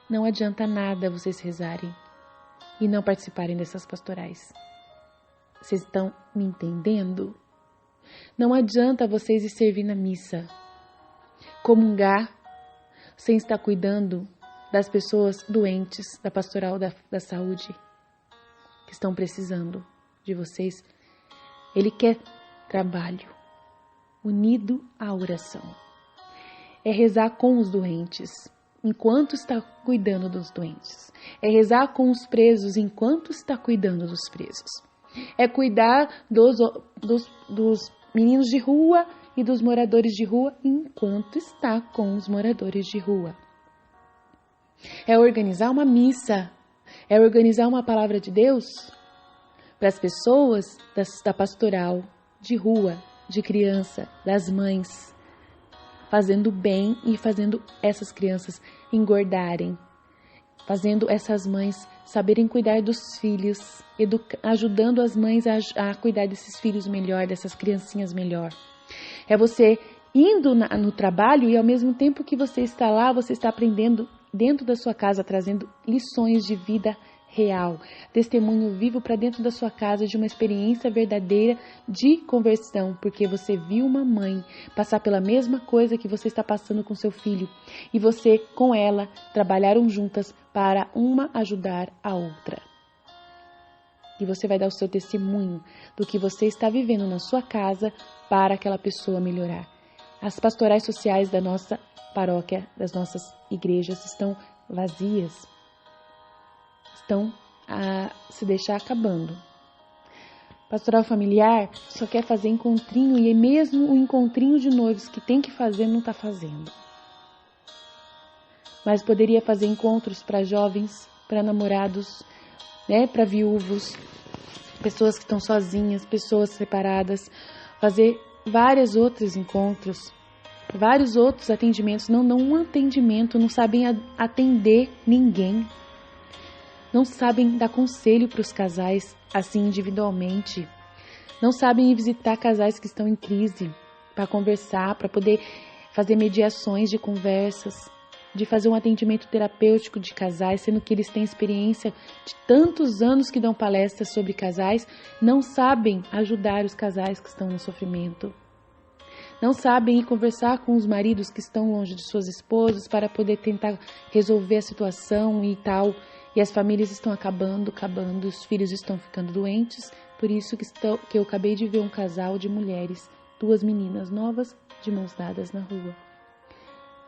Não adianta nada vocês rezarem e não participarem dessas pastorais. Vocês estão me entendendo? Não adianta vocês ir servir na missa, comungar, sem estar cuidando das pessoas doentes, da pastoral da saúde, que estão precisando de vocês. Ele quer trabalho unido à oração. É rezar com os doentes, enquanto está cuidando dos doentes. É rezar com os presos, enquanto está cuidando dos presos. É cuidar dos meninos de rua e dos moradores de rua, enquanto está com os moradores de rua. É organizar uma missa, é organizar uma palavra de Deus para as pessoas da pastoral, de rua, de criança, das mães, fazendo bem e fazendo essas crianças engordarem, fazendo essas mães saberem cuidar dos filhos, ajudando as mães a cuidar desses filhos melhor, dessas criancinhas melhor. É você indo no trabalho e ao mesmo tempo que você está lá, você está aprendendo dentro da sua casa, trazendo lições de vida real, testemunho vivo para dentro da sua casa de uma experiência verdadeira de conversão, porque você viu uma mãe passar pela mesma coisa que você está passando com seu filho e você com ela trabalharam juntas para uma ajudar a outra. E você vai dar o seu testemunho do que você está vivendo na sua casa para aquela pessoa melhorar. As pastorais sociais da nossa paróquia, das nossas igrejas estão vazias. Estão a se deixar acabando. Pastoral familiar só quer fazer encontrinho e mesmo o encontrinho de noivos que tem que fazer não está fazendo. Mas poderia fazer encontros para jovens, para namorados, né, para viúvos, pessoas que estão sozinhas, pessoas separadas, fazer vários outros encontros, vários outros atendimentos, não um atendimento, não sabem atender ninguém. Não sabem dar conselho para os casais, assim individualmente. Não sabem ir visitar casais que estão em crise, para conversar, para poder fazer mediações de conversas, de fazer um atendimento terapêutico de casais, sendo que eles têm experiência de tantos anos que dão palestras sobre casais, não sabem ajudar os casais que estão no sofrimento. Não sabem ir conversar com os maridos que estão longe de suas esposas para poder tentar resolver a situação e tal. E as famílias estão acabando, os filhos estão ficando doentes. Por isso que eu acabei de ver um casal de mulheres, 2 meninas novas, de mãos dadas na rua.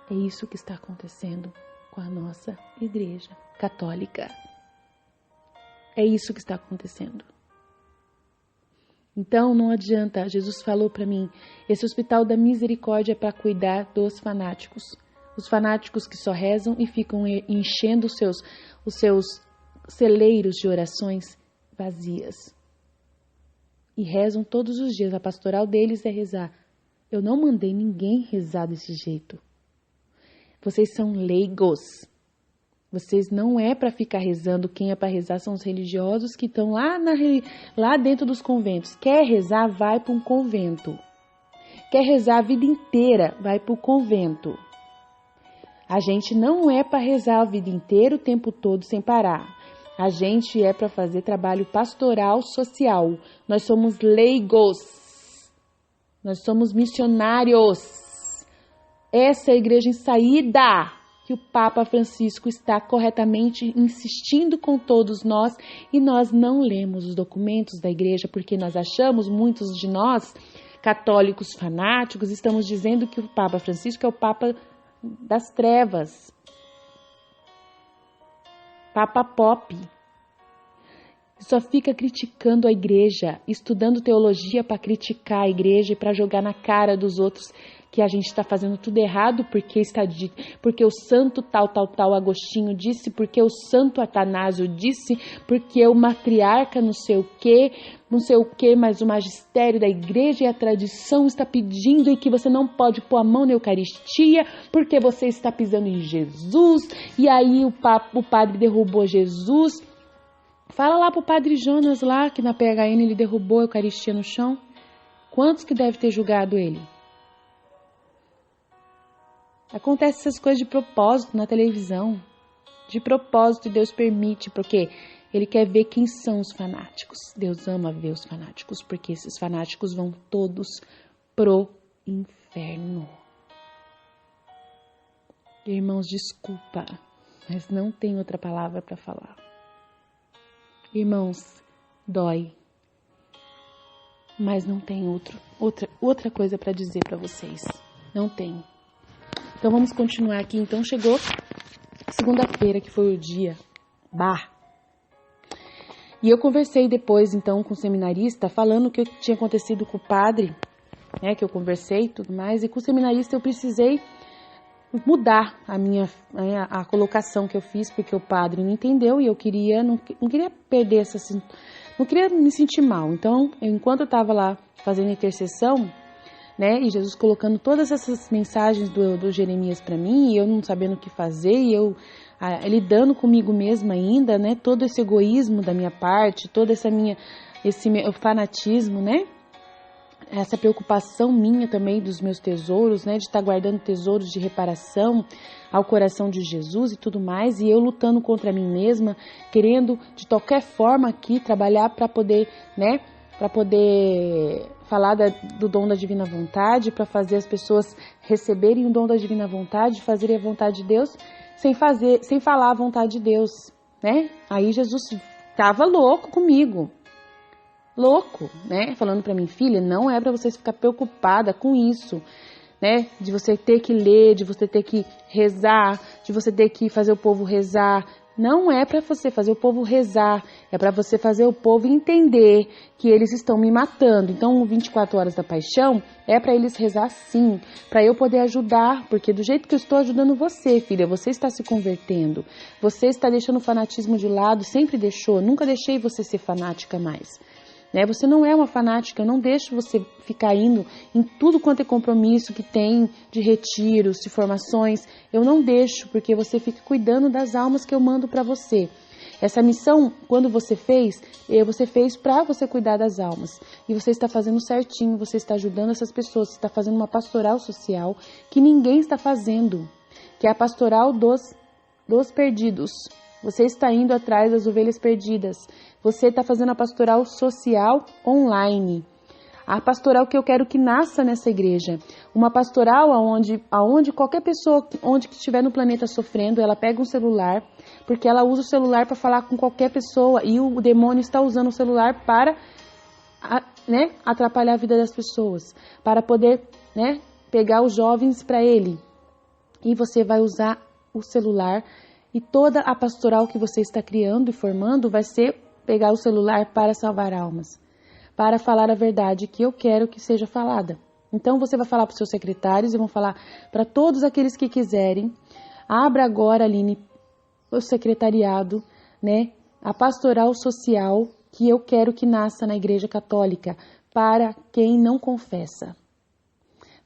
É isso que está acontecendo com a nossa igreja católica. É isso que está acontecendo. Então não adianta, Jesus falou para mim, esse hospital da misericórdia é para cuidar dos fanáticos. Os fanáticos que só rezam e ficam enchendo os seus celeiros de orações vazias. E rezam todos os dias. A pastoral deles é rezar. Eu não mandei ninguém rezar desse jeito. Vocês são leigos. Vocês não é para ficar rezando. Quem é para rezar são os religiosos que estão lá dentro dos conventos. Quer rezar, vai para um convento. Quer rezar a vida inteira, vai para o convento. A gente não é para rezar a vida inteira, o tempo todo, sem parar. A gente é para fazer trabalho pastoral social. Nós somos leigos. Nós somos missionários. Essa é a igreja em saída. que o Papa Francisco está corretamente insistindo com todos nós e nós não lemos os documentos da igreja porque nós achamos, muitos de nós, católicos fanáticos, estamos dizendo que o Papa Francisco é o Papa das trevas, Papa Pop. Só fica criticando a igreja, estudando teologia para criticar a igreja e para jogar na cara dos outros que a gente está fazendo tudo errado porque o santo tal Agostinho disse, porque o santo Atanásio disse, porque o matriarca não sei o que, mas o magistério da igreja e a tradição está pedindo e que você não pode pôr a mão na Eucaristia porque você está pisando em Jesus e aí o padre derrubou Jesus. Fala lá pro Padre Jonas lá, que na PHN ele derrubou a Eucaristia no chão. Quantos que deve ter julgado ele? Acontece essas coisas de propósito na televisão. De propósito, Deus permite, porque Ele quer ver quem são os fanáticos. Deus ama ver os fanáticos, porque esses fanáticos vão todos pro inferno. Irmãos, desculpa, mas não tem outra palavra para falar. Irmãos, dói, mas não tem outra coisa para dizer para vocês. Não tem. Então vamos continuar aqui. Então chegou segunda-feira, que foi o dia. E eu conversei depois, então, com o seminarista, falando o que tinha acontecido com o padre, né, que eu conversei e tudo mais. E com o seminarista eu precisei mudar a colocação que eu fiz, porque o padre não entendeu e eu não queria perder não queria me sentir mal. Então, enquanto eu estava lá fazendo intercessão, né, e Jesus colocando todas essas mensagens do Jeremias para mim, e eu não sabendo o que fazer, e eu lidando comigo mesma ainda, né, todo esse egoísmo da minha parte, todo esse meu fanatismo, né, essa preocupação minha também dos meus tesouros, né, de estar guardando tesouros de reparação ao coração de Jesus e tudo mais, e eu lutando contra mim mesma, querendo de qualquer forma aqui trabalhar para poder, né, para poder falar do dom da divina vontade, para fazer as pessoas receberem o dom da divina vontade, fazerem a vontade de Deus, sem falar a vontade de Deus, né? Aí Jesus estava louco comigo. Louco, né? Falando para mim, filha, não é para você ficar preocupada com isso, né? De você ter que ler, de você ter que rezar, de você ter que fazer o povo rezar. Não é para você fazer o povo rezar, é para você fazer o povo entender que eles estão me matando. Então, o 24 horas da paixão é para eles rezar sim, para eu poder ajudar, porque do jeito que eu estou ajudando você, filha, você está se convertendo, você está deixando o fanatismo de lado, sempre deixou, nunca deixei você ser fanática mais. Né? Você não é uma fanática, eu não deixo você ficar indo em tudo quanto é compromisso que tem de retiros, de formações, eu não deixo, porque você fica cuidando das almas que eu mando para você. Essa missão, quando você fez para você cuidar das almas, e você está fazendo certinho, você está ajudando essas pessoas, você está fazendo uma pastoral social que ninguém está fazendo, que é a pastoral dos perdidos. Você está indo atrás das ovelhas perdidas. Você está fazendo a pastoral social online. A pastoral que eu quero que nasça nessa igreja. Uma pastoral aonde qualquer pessoa, onde que estiver no planeta sofrendo, ela pega um celular, porque ela usa o celular para falar com qualquer pessoa e o demônio está usando o celular para atrapalhar a vida das pessoas, para poder, né, pegar os jovens para ele. E você vai usar o celular e toda a pastoral que você está criando e formando vai ser pegar o celular para salvar almas, para falar a verdade que eu quero que seja falada. Então você vai falar para os seus secretários e vão falar para todos aqueles que quiserem, abra agora, Aline, o secretariado, né, a pastoral social que eu quero que nasça na Igreja Católica, para quem não confessa,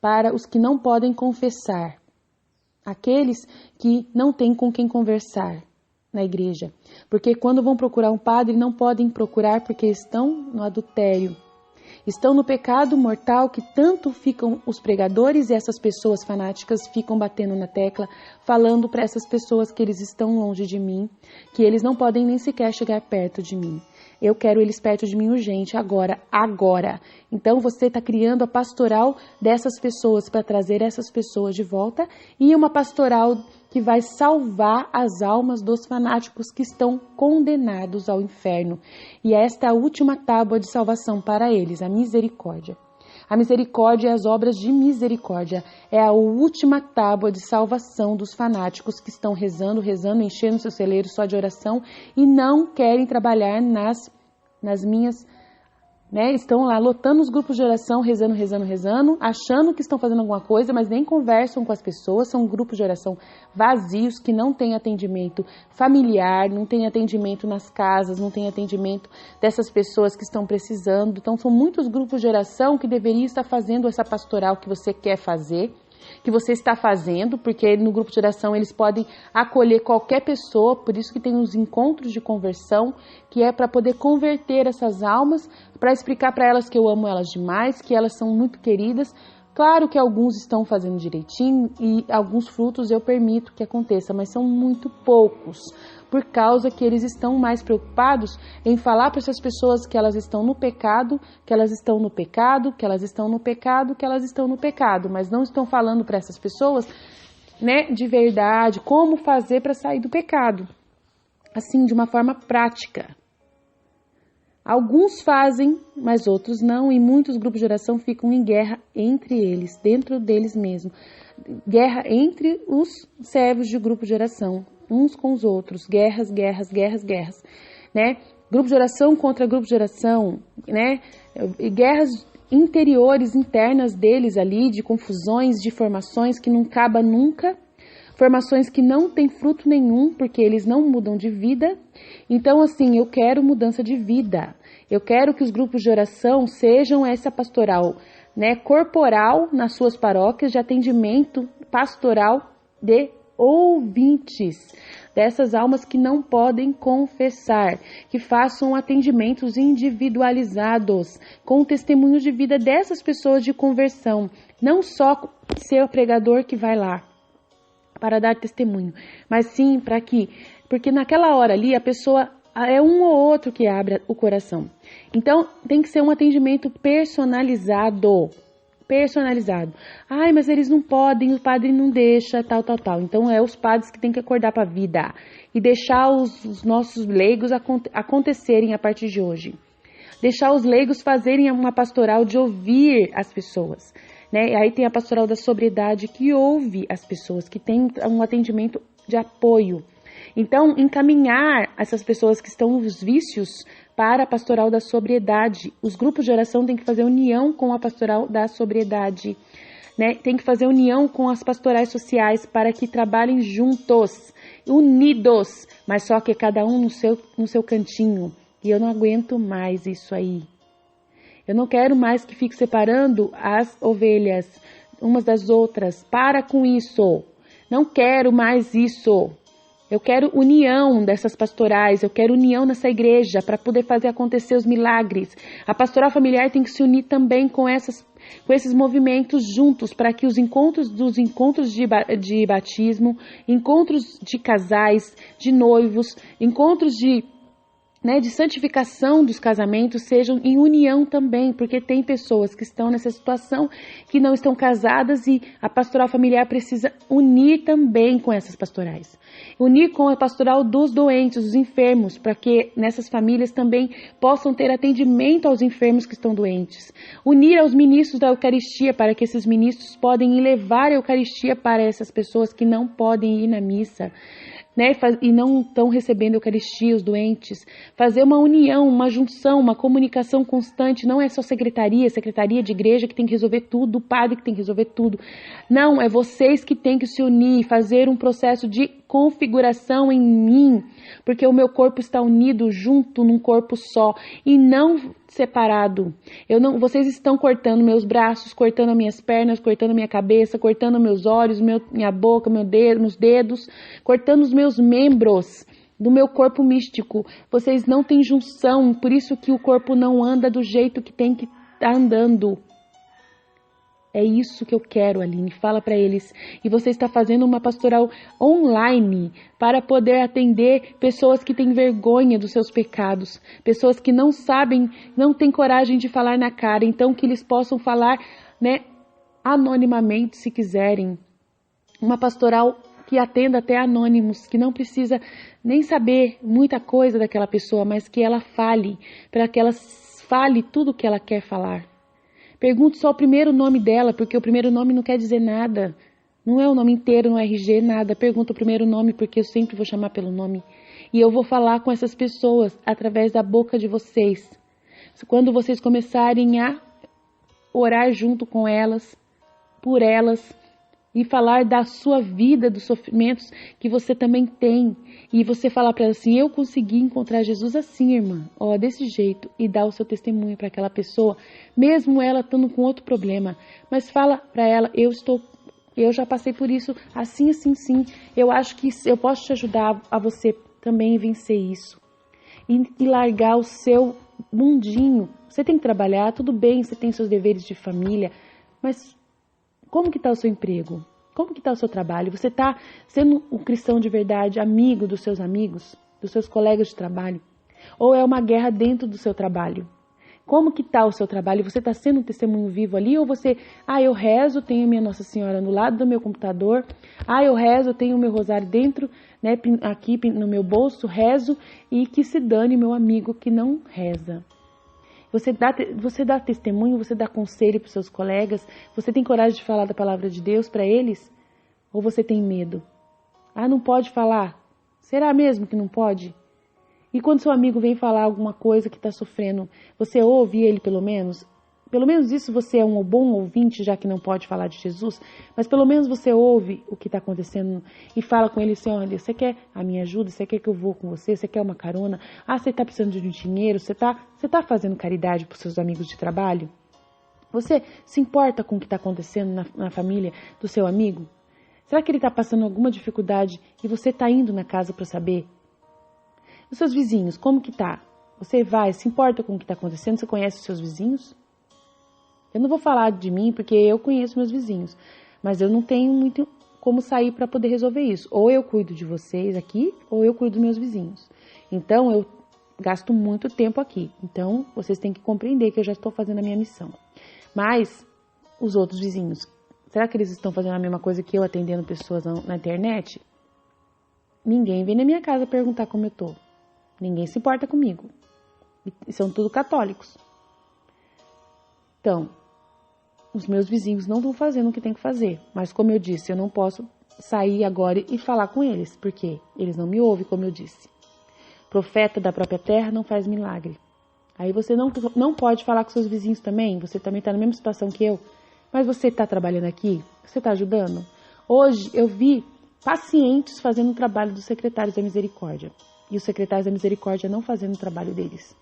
para os que não podem confessar, aqueles que não têm com quem conversar na igreja. Porque quando vão procurar um padre, não podem procurar porque estão no adultério. Estão no pecado mortal que tanto ficam os pregadores e essas pessoas fanáticas ficam batendo na tecla, falando para essas pessoas que eles estão longe de mim, que eles não podem nem sequer chegar perto de mim. Eu quero eles perto de mim urgente, agora. Então você está criando a pastoral dessas pessoas para trazer essas pessoas de volta e uma pastoral que vai salvar as almas dos fanáticos que estão condenados ao inferno. E esta é a última tábua de salvação para eles, a misericórdia. A misericórdia e as obras de misericórdia é a última tábua de salvação dos fanáticos que estão rezando, enchendo seus celeiros só de oração e não querem trabalhar nas minhas, né? Estão lá lotando os grupos de oração, rezando, achando que estão fazendo alguma coisa, mas nem conversam com as pessoas. São grupos de oração vazios, que não têm atendimento familiar, não tem atendimento nas casas, não tem atendimento dessas pessoas que estão precisando. Então, são muitos grupos de oração que deveriam estar fazendo essa pastoral que você quer fazer, que você está fazendo, porque no grupo de oração eles podem acolher qualquer pessoa, por isso que tem os encontros de conversão, que é para poder converter essas almas, para explicar para elas que eu amo elas demais, que elas são muito queridas. Claro que alguns estão fazendo direitinho e alguns frutos eu permito que aconteça, mas são muito poucos, por causa que eles estão mais preocupados em falar para essas pessoas que elas estão no pecado, que elas estão no pecado, que elas estão no pecado, que elas estão no pecado, mas não estão falando para essas pessoas, né, de verdade, como fazer para sair do pecado, assim, de uma forma prática. Alguns fazem, mas outros não, e muitos grupos de oração ficam em guerra entre eles, dentro deles mesmos. Guerra entre os servos de grupo de oração, uns com os outros, guerras, né? Grupo de oração contra grupo de oração, né? E guerras interiores, internas deles ali, de confusões, de formações que não acaba nunca, formações que não têm fruto nenhum, porque eles não mudam de vida. Então, assim, eu quero mudança de vida. Eu quero que os grupos de oração sejam essa pastoral, né, corporal nas suas paróquias, de atendimento pastoral de ouvintes, dessas almas que não podem confessar, que façam atendimentos individualizados, com testemunhos de vida dessas pessoas de conversão, não só ser o pregador que vai lá para dar testemunho, mas sim porque naquela hora ali a pessoa é um ou outro que abre o coração. Então tem que ser um atendimento personalizado. Ai, mas eles não podem, o padre não deixa, tal. Então é os padres que têm que acordar para a vida e deixar os nossos leigos acontecerem a partir de hoje. Deixar os leigos fazerem uma pastoral de ouvir as pessoas, né? E aí tem a pastoral da sobriedade que ouve as pessoas, que tem um atendimento de apoio. Então, encaminhar essas pessoas que estão nos vícios para a pastoral da sobriedade. Os grupos de oração têm que fazer união com a pastoral da sobriedade, né? Tem que fazer união com as pastorais sociais para que trabalhem juntos, unidos, mas só que cada um no seu cantinho. E eu não aguento mais isso aí. Eu não quero mais que fique separando as ovelhas umas das outras. Para com isso. Não quero mais isso. Eu quero união dessas pastorais, eu quero união nessa igreja para poder fazer acontecer os milagres. A pastoral familiar tem que se unir também com esses movimentos juntos, para que os encontros de batismo, encontros de casais, de noivos, encontros de santificação dos casamentos sejam em união também, porque tem pessoas que estão nessa situação, que não estão casadas, e a pastoral familiar precisa unir também com essas pastorais. Unir com a pastoral dos doentes, dos enfermos, para que nessas famílias também possam ter atendimento aos enfermos que estão doentes. Unir aos ministros da Eucaristia, para que esses ministros podem levar a Eucaristia para essas pessoas que não podem ir na missa, né, e não estão recebendo a Eucaristia, os doentes. Fazer uma união, uma junção, uma comunicação constante. Não é só secretaria de igreja que tem que resolver tudo, o padre que tem que resolver tudo. Não, é vocês que têm que se unir, fazer um processo de configuração em mim, porque o meu corpo está unido junto num corpo só e não separado. Vocês estão cortando meus braços, cortando minhas pernas, cortando minha cabeça, cortando meus olhos, minha boca, meus dedos, cortando os meus membros do meu corpo místico. Vocês não têm junção, por isso que o corpo não anda do jeito que tem que estar andando. É isso que eu quero, Aline. Fala para eles. E você está fazendo uma pastoral online para poder atender pessoas que têm vergonha dos seus pecados. Pessoas que não sabem, não têm coragem de falar na cara. Então, que eles possam falar, anonimamente, se quiserem. Uma pastoral que atenda até anônimos, que não precisa nem saber muita coisa daquela pessoa, mas que ela fale, para que ela fale tudo o que ela quer falar. Pergunte só o primeiro nome dela, porque o primeiro nome não quer dizer nada. Não é o nome inteiro, não é RG, nada. Pergunta o primeiro nome, porque eu sempre vou chamar pelo nome. E eu vou falar com essas pessoas através da boca de vocês. Quando vocês começarem a orar junto com elas, por elas, e falar da sua vida, dos sofrimentos que você também tem. E você falar para ela assim, eu consegui encontrar Jesus assim, irmã, ó, desse jeito. E dar o seu testemunho para aquela pessoa, mesmo ela estando com outro problema. Mas fala para ela, eu já passei por isso, assim, assim, sim. Eu acho que eu posso te ajudar a você também vencer isso. E largar o seu mundinho. Você tem que trabalhar, tudo bem, você tem seus deveres de família, mas como que está o seu emprego? Como que está o seu trabalho? Você está sendo um cristão de verdade, amigo dos seus amigos, dos seus colegas de trabalho? Ou é uma guerra dentro do seu trabalho? Como que está o seu trabalho? Você está sendo um testemunho vivo ali? Ou você, eu rezo, tenho minha Nossa Senhora no lado do meu computador. Eu rezo, tenho o meu rosário dentro, né, aqui no meu bolso, rezo, e que se dane meu amigo que não reza. Você dá testemunho, você dá conselho para os seus colegas, você tem coragem de falar da palavra de Deus para eles? Ou você tem medo? Não pode falar? Será mesmo que não pode? E quando seu amigo vem falar alguma coisa que está sofrendo, você ouve ele pelo menos? Pelo menos isso você é um bom ouvinte, já que não pode falar de Jesus, mas pelo menos você ouve o que está acontecendo e fala com ele assim, olha, você quer a minha ajuda? Você quer que eu vou com você? Você quer uma carona? Você está precisando de um dinheiro? Você tá fazendo caridade para os seus amigos de trabalho? Você se importa com o que está acontecendo na família do seu amigo? Será que ele está passando alguma dificuldade e você está indo na casa para saber? Os seus vizinhos, como que tá? Você se importa com o que está acontecendo? Você conhece os seus vizinhos? Eu não vou falar de mim porque eu conheço meus vizinhos, mas eu não tenho muito como sair para poder resolver isso. Ou eu cuido de vocês aqui, ou eu cuido dos meus vizinhos. Então, eu gasto muito tempo aqui. Então, vocês têm que compreender que eu já estou fazendo a minha missão. Mas, os outros vizinhos, será que eles estão fazendo a mesma coisa que eu atendendo pessoas na internet? Ninguém vem na minha casa perguntar como eu tô. Ninguém se importa comigo. E são tudo católicos. Então, os meus vizinhos não estão fazendo o que tem que fazer. Mas, como eu disse, eu não posso sair agora e falar com eles, porque eles não me ouvem, como eu disse. Profeta da própria terra não faz milagre. Aí você não pode falar com seus vizinhos também. Você também está na mesma situação que eu. Mas você está trabalhando aqui? Você está ajudando? Hoje eu vi pacientes fazendo o trabalho dos secretários da misericórdia. E os secretários da misericórdia não fazendo o trabalho deles.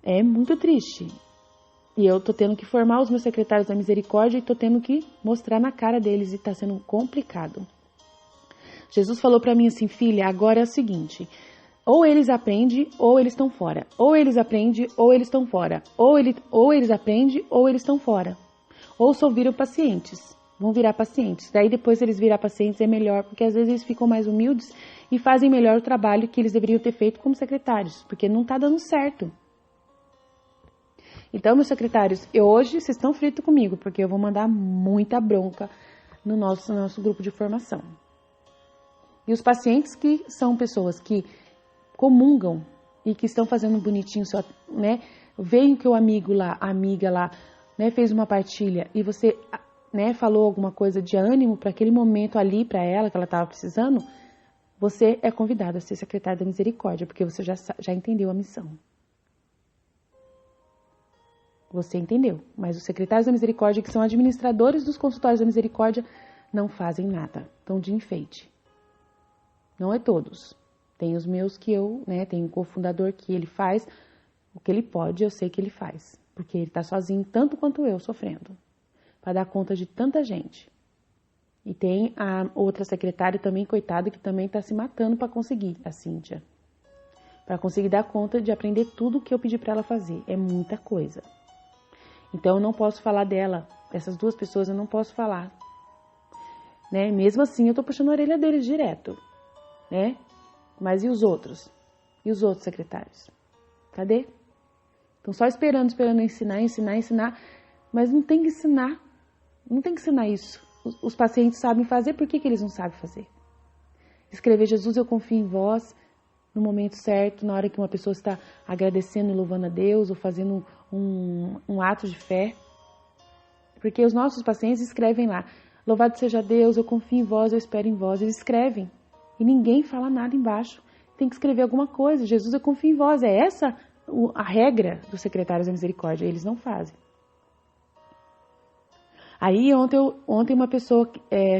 É muito triste. E eu tô tendo que formar os meus secretários da misericórdia e tô tendo que mostrar na cara deles e tá sendo complicado. Jesus falou para mim assim, filha, agora é o seguinte, ou eles aprendem ou eles estão fora. Ou eles aprendem ou eles estão fora. Ou eles aprendem ou eles estão fora. Ou só viram pacientes. Vão virar pacientes. Daí depois eles virar pacientes é melhor, porque às vezes eles ficam mais humildes e fazem melhor o trabalho que eles deveriam ter feito como secretários, porque não tá dando certo. Então, meus secretários, hoje vocês estão fritos comigo, porque eu vou mandar muita bronca no nosso grupo de formação. E os pacientes que são pessoas que comungam e que estão fazendo bonitinho, só, né? Veio que o amigo lá, a amiga lá, né, fez uma partilha e você, né, falou alguma coisa de ânimo para aquele momento ali para ela que ela estava precisando, você é convidado a ser secretário da misericórdia, porque você já entendeu a missão. Você entendeu, mas os secretários da misericórdia, que são administradores dos consultórios da misericórdia, não fazem nada, estão de enfeite. Não é todos. Tem os meus que eu, né, tem um cofundador que ele faz o que ele pode, eu sei que ele faz, porque ele está sozinho tanto quanto eu, sofrendo, para dar conta de tanta gente. E tem a outra secretária também, coitada, que também está se matando para conseguir, a Cíntia, para conseguir dar conta de aprender tudo o que eu pedi para ela fazer. É muita coisa. Então, eu não posso falar dela. Essas duas pessoas eu não posso falar. Né? Mesmo assim, eu estou puxando a orelha deles direto. Né? Mas e os outros? E os outros secretários? Cadê? Estão só esperando ensinar. Mas não tem que ensinar. Não tem que ensinar isso. os pacientes sabem fazer, por que eles não sabem fazer? Escrever: Jesus, eu confio em vós, no momento certo, na hora que uma pessoa está agradecendo e louvando a Deus, ou fazendo um ato de fé. Porque os nossos pacientes escrevem lá: louvado seja Deus, eu confio em vós, eu espero em vós. Eles escrevem e ninguém fala nada embaixo. Tem que escrever alguma coisa: Jesus, eu confio em vós. É essa a regra dos secretários da misericórdia. Eles não fazem. Aí ontem uma pessoa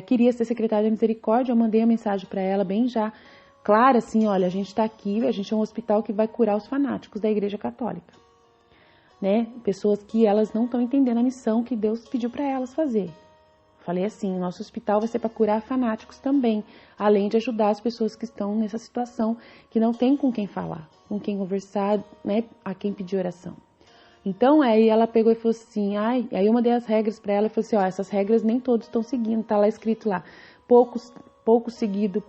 queria ser secretária da misericórdia, eu mandei a mensagem para ela bem já clara, assim: olha, a gente está aqui, a gente é um hospital que vai curar os fanáticos da Igreja Católica, né? Pessoas que elas não estão entendendo a missão que Deus pediu para elas fazer. Falei assim: nosso hospital vai ser para curar fanáticos também, além de ajudar as pessoas que estão nessa situação, que não tem com quem falar, com quem conversar, né? A quem pedir oração. Então, aí ela pegou e falou assim, aí eu mandei as regras para ela e falei assim: ó, essas regras nem todos estão seguindo, tá lá escrito lá, pouco seguido.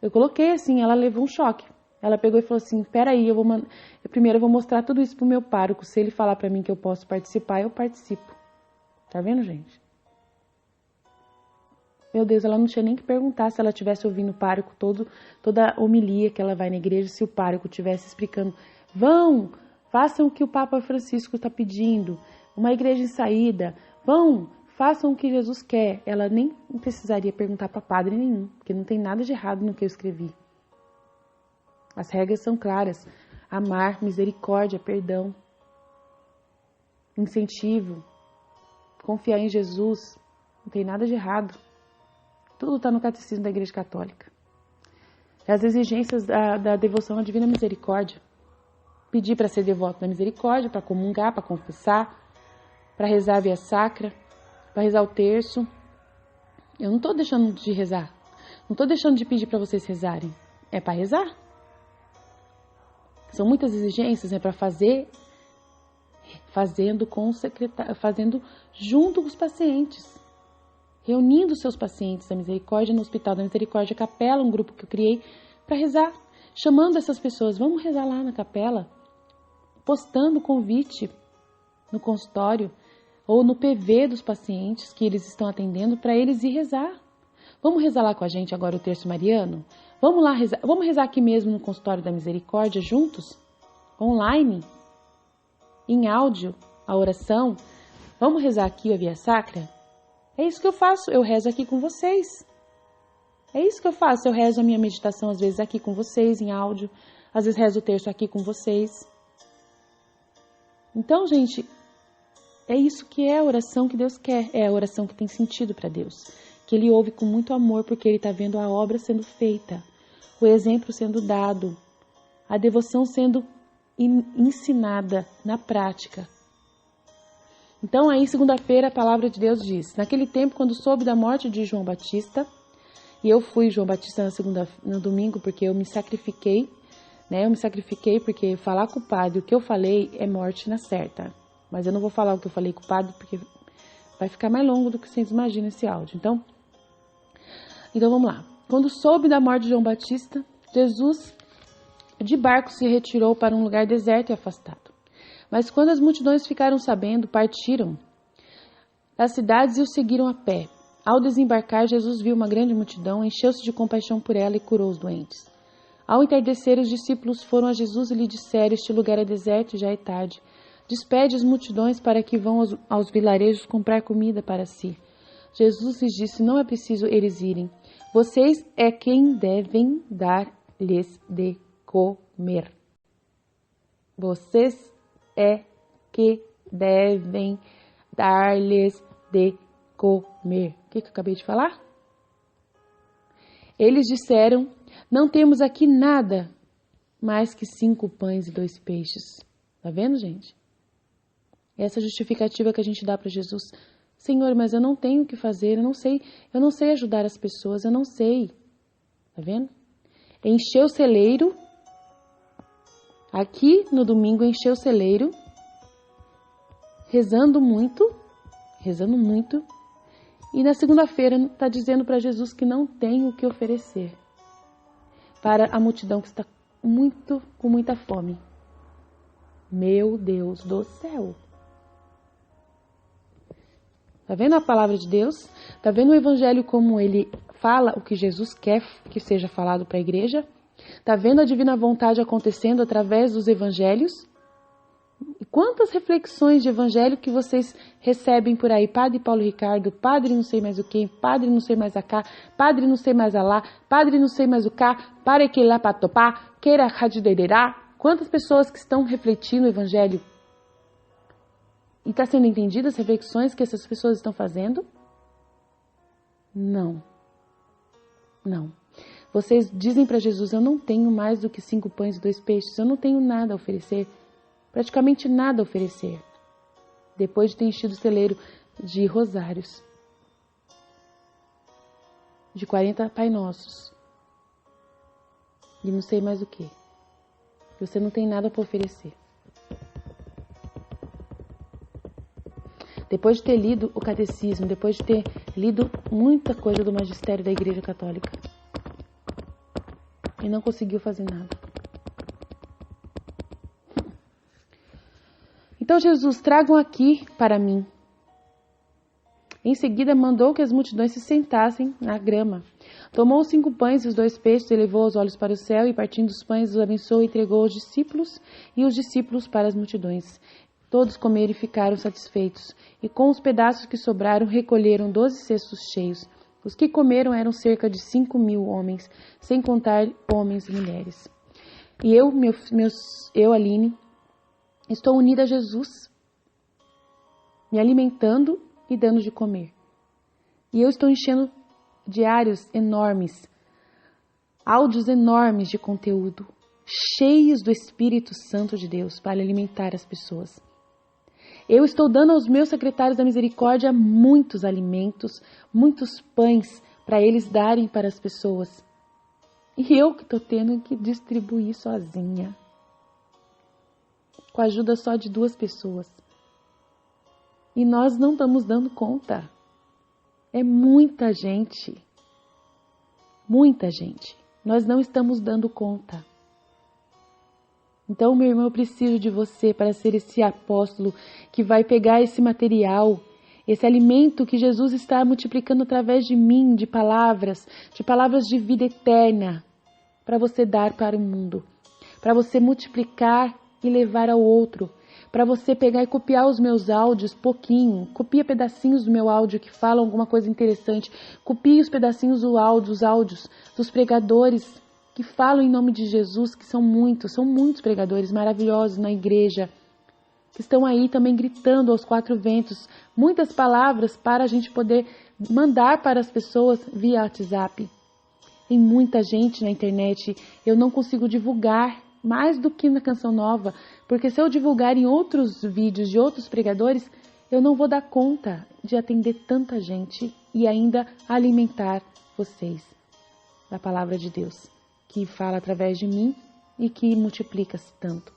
Eu coloquei assim, ela levou um choque. Ela pegou e falou assim: peraí, primeiro eu vou mostrar tudo isso pro meu pároco, se ele falar para mim que eu posso participar, eu participo. Tá vendo, gente? Meu Deus, ela não tinha nem que perguntar se ela estivesse ouvindo o pároco, toda a homilia que ela vai na igreja, se o pároco estivesse explicando: façam o que o Papa Francisco está pedindo, uma igreja em saída, façam o que Jesus quer. Ela nem precisaria perguntar para padre nenhum, porque não tem nada de errado no que eu escrevi. As regras são claras: amar, misericórdia, perdão, incentivo, confiar em Jesus, não tem nada de errado. Tudo está no Catecismo da Igreja Católica. As exigências da devoção à Divina Misericórdia: pedir para ser devoto da misericórdia, para comungar, para confessar, para rezar a via sacra, para rezar o terço. Eu não estou deixando de rezar. Não estou deixando de pedir para vocês rezarem. É para rezar. São muitas exigências, para fazer, fazendo junto com os pacientes. Reunindo os seus pacientes da misericórdia no Hospital da Misericórdia Capela, um grupo que eu criei para rezar. Chamando essas pessoas: vamos rezar lá na capela. Postando convite no consultório ou no PV dos pacientes que eles estão atendendo para eles ir rezar. Vamos rezar lá com a gente agora o terço mariano? Vamos lá rezar. Vamos rezar aqui mesmo no consultório da misericórdia juntos? Online? Em áudio? A oração? Vamos rezar aqui a via sacra? É isso que eu faço. Eu rezo aqui com vocês. É isso que eu faço. Eu rezo a minha meditação às vezes aqui com vocês em áudio. Às vezes rezo o terço aqui com vocês. Então, gente, é isso que é a oração que Deus quer. É a oração que tem sentido para Deus. Que Ele ouve com muito amor, porque Ele está vendo a obra sendo feita, o exemplo sendo dado, a devoção sendo ensinada na prática. Então, aí, segunda-feira, a palavra de Deus diz: naquele tempo, quando soube da morte de João Batista, e eu fui João Batista no domingo, porque eu me sacrifiquei, né? Eu me sacrifiquei porque falar com o padre o que eu falei é morte na certa. Mas eu não vou falar o que eu falei com o padre, porque vai ficar mais longo do que vocês imaginam esse áudio. Então vamos lá. Quando soube da morte de João Batista, Jesus de barco se retirou para um lugar deserto e afastado. Mas quando as multidões ficaram sabendo, partiram das cidades e o seguiram a pé. Ao desembarcar, Jesus viu uma grande multidão, encheu-se de compaixão por ela e curou os doentes. Ao entardecer, os discípulos foram a Jesus e lhe disseram: este lugar é deserto e já é tarde. Despede as multidões para que vão aos vilarejos comprar comida para si. Jesus lhes disse: não é preciso eles irem. Vocês é quem devem dar-lhes de comer. Vocês é que devem dar-lhes de comer. O que eu acabei de falar? Eles disseram: não temos aqui nada mais que 5 pães e 2 peixes. Tá vendo, gente? Essa justificativa que a gente dá para Jesus: Senhor, mas eu não tenho o que fazer, eu não sei ajudar as pessoas, eu não sei. Tá vendo? Encheu o celeiro. Aqui no domingo encheu o celeiro, rezando muito, e na segunda-feira está dizendo para Jesus que não tem o que oferecer para a multidão que está com muita fome. Meu Deus do céu! Tá vendo a palavra de Deus? Tá vendo o evangelho como ele fala o que Jesus quer que seja falado para a igreja? Tá vendo a divina vontade acontecendo através dos evangelhos? E quantas reflexões de evangelho que vocês recebem por aí? Padre Paulo Ricardo, padre não sei mais o que, padre não sei mais a cá, padre não sei mais a lá, padre não sei mais o cá, para que lá para topar, queira radiderá. Quantas pessoas que estão refletindo o evangelho? E está sendo entendidas as reflexões que essas pessoas estão fazendo? Não. Não. Vocês dizem para Jesus, eu não tenho mais do que 5 pães e 2 peixes, eu não tenho nada a oferecer, praticamente nada a oferecer. Depois de ter enchido o celeiro de rosários, de 40 Pai Nossos, e não sei mais o que. Você não tem nada para oferecer. Depois de ter lido o catecismo, depois de ter lido muita coisa do magistério da Igreja Católica, e não conseguiu fazer nada. Então Jesus, tragam aqui para mim. Em seguida mandou que as multidões se sentassem na grama. Tomou os 5 pães e os 2 peixes, elevou os olhos para o céu e partindo os pães os abençoou e entregou aos discípulos e os discípulos para as multidões. Todos comeram e ficaram satisfeitos, e com os pedaços que sobraram recolheram 12 cestos cheios. Os que comeram eram cerca de 5.000 homens, sem contar homens e mulheres. E eu, Aline, estou unida a Jesus, me alimentando e dando de comer. E eu estou enchendo diários enormes, áudios enormes de conteúdo, cheios do Espírito Santo de Deus para alimentar as pessoas. Eu estou dando aos meus secretários da misericórdia muitos alimentos, muitos pães para eles darem para as pessoas. E eu que estou tendo que distribuir sozinha, com a ajuda só de 2 pessoas. E nós não estamos dando conta. É muita gente. Muita gente. Nós não estamos dando conta. Então, meu irmão, eu preciso de você para ser esse apóstolo que vai pegar esse material, esse alimento que Jesus está multiplicando através de mim, de palavras de vida eterna, para você dar para o mundo, para você multiplicar e levar ao outro, para você pegar e copiar os meus áudios pouquinho, copia pedacinhos do meu áudio que falam alguma coisa interessante, copie os pedacinhos dos áudios dos pregadores que falam em nome de Jesus, que são muitos pregadores maravilhosos na igreja, que estão aí também gritando aos 4 ventos, muitas palavras para a gente poder mandar para as pessoas via WhatsApp. Tem muita gente na internet, eu não consigo divulgar mais do que na Canção Nova, porque se eu divulgar em outros vídeos de outros pregadores, eu não vou dar conta de atender tanta gente e ainda alimentar vocês da palavra de Deus, que fala através de mim e que multiplica-se tanto.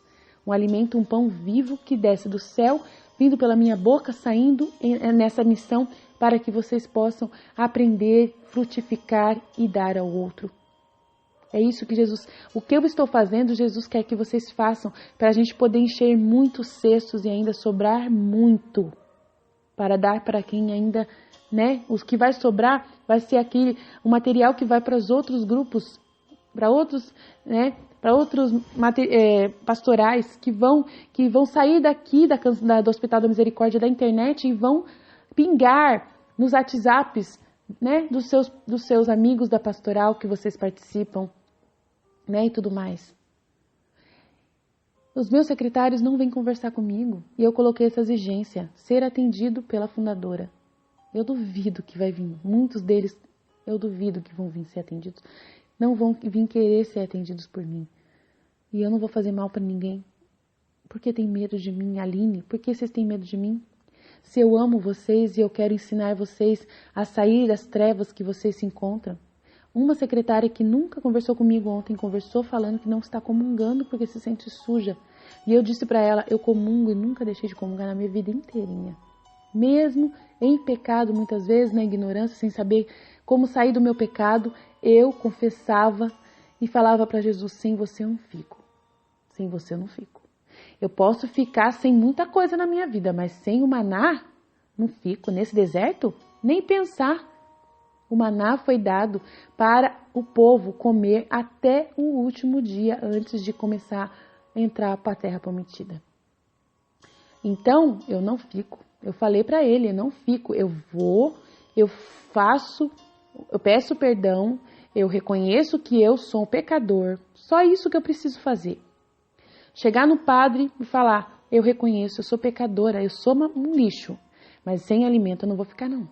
Um alimento, um pão vivo que desce do céu, vindo pela minha boca, saindo nessa missão para que vocês possam aprender, frutificar e dar ao outro. É isso que Jesus, o que eu estou fazendo, Jesus quer que vocês façam para a gente poder encher muitos cestos e ainda sobrar muito para dar para quem ainda, né? O que vai sobrar vai ser aquele, o material que vai para os outros grupos, para outros, né? Para outros pastorais que vão sair daqui do Hospital da Misericórdia da internet e vão pingar nos WhatsApps, né? Dos seus amigos da pastoral que vocês participam, né? E tudo mais. Os meus secretários não vêm conversar comigo e eu coloquei essa exigência, ser atendido pela fundadora. Eu duvido que vai vir, muitos deles, eu duvido que vão vir ser atendidos. Não vão vir querer ser atendidos por mim. E eu não vou fazer mal para ninguém. Por que tem medo de mim, Aline? Por que vocês têm medo de mim? Se eu amo vocês e eu quero ensinar vocês a sair das trevas que vocês se encontram. Uma secretária que nunca conversou comigo ontem, conversou falando que não está comungando porque se sente suja. E eu disse para ela, eu comungo e nunca deixei de comungar na minha vida inteirinha. Mesmo em pecado, muitas vezes, na ignorância, sem saber como sair do meu pecado, eu confessava e falava para Jesus, sem você eu não fico. Sem você eu não fico. Eu posso ficar sem muita coisa na minha vida, mas sem o maná, Não fico nesse deserto? Nem pensar. O maná foi dado para o povo comer até o último dia antes de começar a entrar para a terra prometida. Então, eu não fico. Eu falei para ele, eu não fico. Eu vou, eu peço perdão, eu reconheço que eu sou um pecador. Só isso que eu preciso fazer. Chegar no padre e falar, eu reconheço, eu sou pecadora, eu sou um lixo, mas sem alimento eu não vou ficar não.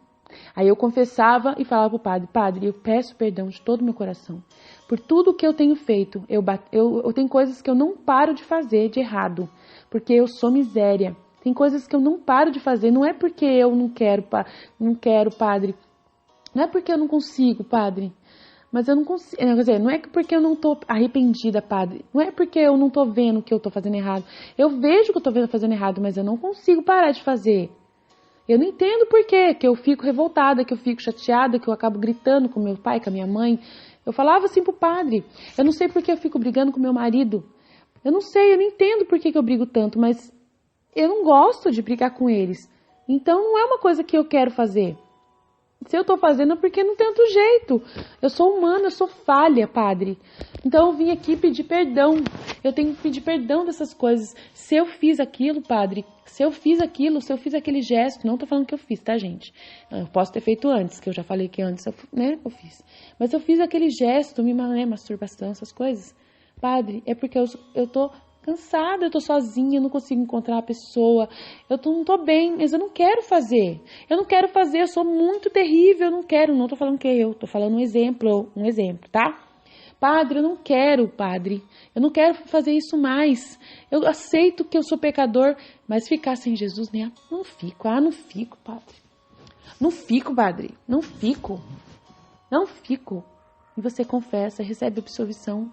Aí eu confessava e falava para o padre, eu peço perdão de todo o meu coração por tudo que eu tenho feito. Eu tenho coisas que eu não paro de fazer de errado, porque eu sou miséria. Tem coisas que eu não paro de fazer, não é porque eu não quero, padre, não é porque eu não consigo, padre. Mas eu não consigo, quer dizer, não é porque eu não tô arrependida, padre. Não é porque eu não tô vendo que eu tô fazendo errado. Eu vejo que eu tô fazendo errado, mas eu não consigo parar de fazer. Eu não entendo por quê, que eu fico revoltada, que eu fico chateada, que eu acabo gritando com meu pai, com a minha mãe. Eu falava assim pro padre, eu não sei por que eu fico brigando com meu marido. Eu não sei, eu não entendo por que eu brigo tanto, mas eu não gosto de brigar com eles. Então não é uma coisa que eu quero fazer. Se eu tô fazendo é porque não tem outro jeito. Eu sou humana, eu sou falha, padre. Então eu vim aqui pedir perdão. Eu tenho que pedir perdão dessas coisas. Se eu fiz aquilo, padre, se eu fiz aquele gesto, não tô falando que eu fiz, tá, gente? Eu posso ter feito antes, que eu já falei que antes, eu fiz. Mas eu fiz aquele gesto, masturbação, essas coisas. Padre, é porque eu tô cansada, eu tô sozinha, eu não consigo encontrar a pessoa, não tô bem, mas eu não quero fazer. Eu sou muito terrível, não tô falando que tô falando um exemplo, tá? Padre, eu não quero fazer isso mais. Eu aceito que eu sou pecador, mas ficar sem Jesus, né? Não fico, padre. Não fico, padre, não fico. E você confessa, recebe absolvição.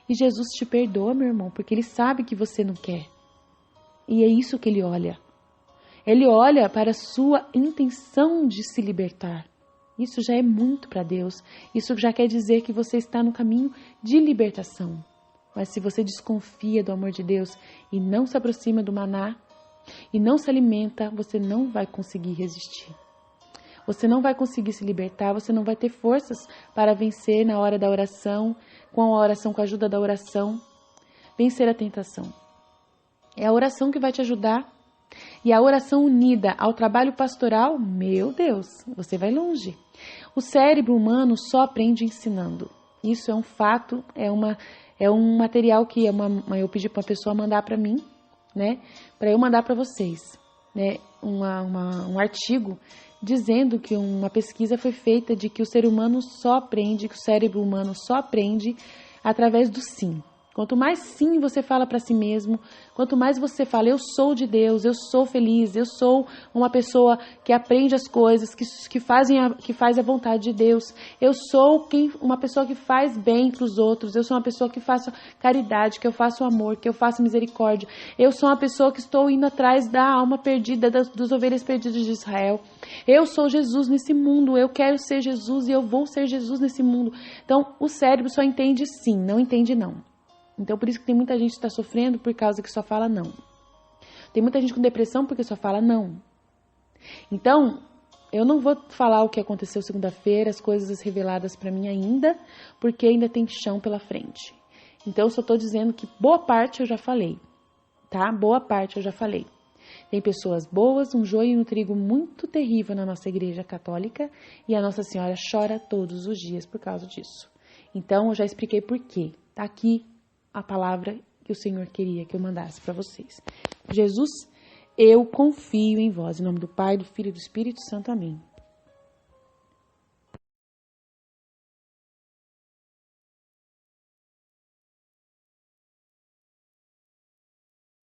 E Jesus te perdoa, meu irmão, porque Ele sabe que você não quer. E é isso que Ele olha. Ele olha para a sua intenção de se libertar. Isso já é muito para Deus. Isso já quer dizer que você está no caminho de libertação. Mas se você desconfia do amor de Deus e não se aproxima do maná e não se alimenta, você não vai conseguir resistir. Você não vai conseguir se libertar, você não vai ter forças para vencer na hora da oração, com a ajuda da oração, vencer a tentação. É a oração que vai te ajudar. E a oração unida ao trabalho pastoral, meu Deus, você vai longe. O cérebro humano só aprende ensinando. Isso é um fato, é um material que eu pedi para uma pessoa mandar para mim, né? Para eu mandar para vocês, né? Um artigo dizendo que uma pesquisa foi feita de que o ser humano só aprende, que o cérebro humano só aprende através do sim. Quanto mais sim você fala para si mesmo, quanto mais você fala, eu sou de Deus, eu sou feliz, eu sou uma pessoa que aprende as coisas, que faz a vontade de Deus, eu sou uma pessoa que faz bem para os outros, eu sou uma pessoa que faço caridade, que eu faço amor, que eu faço misericórdia, eu sou uma pessoa que estou indo atrás da alma perdida, das ovelhas perdidas de Israel, eu sou Jesus nesse mundo, eu quero ser Jesus e eu vou ser Jesus nesse mundo. Então, o cérebro só entende sim, não entende não. Então, por isso que tem muita gente que está sofrendo por causa que só fala não. Tem muita gente com depressão porque só fala não. Então, eu não vou falar o que aconteceu segunda-feira, as coisas reveladas para mim ainda, porque ainda tem chão pela frente. Então, eu só estou dizendo que boa parte eu já falei, tá? Boa parte eu já falei. Tem pessoas boas, um joio no trigo muito terrível na nossa igreja católica e a Nossa Senhora chora todos os dias por causa disso. Então, eu já expliquei por quê. Tá aqui a palavra que o Senhor queria que eu mandasse para vocês. Jesus, eu confio em vós. Em nome do Pai, do Filho e do Espírito Santo. Amém.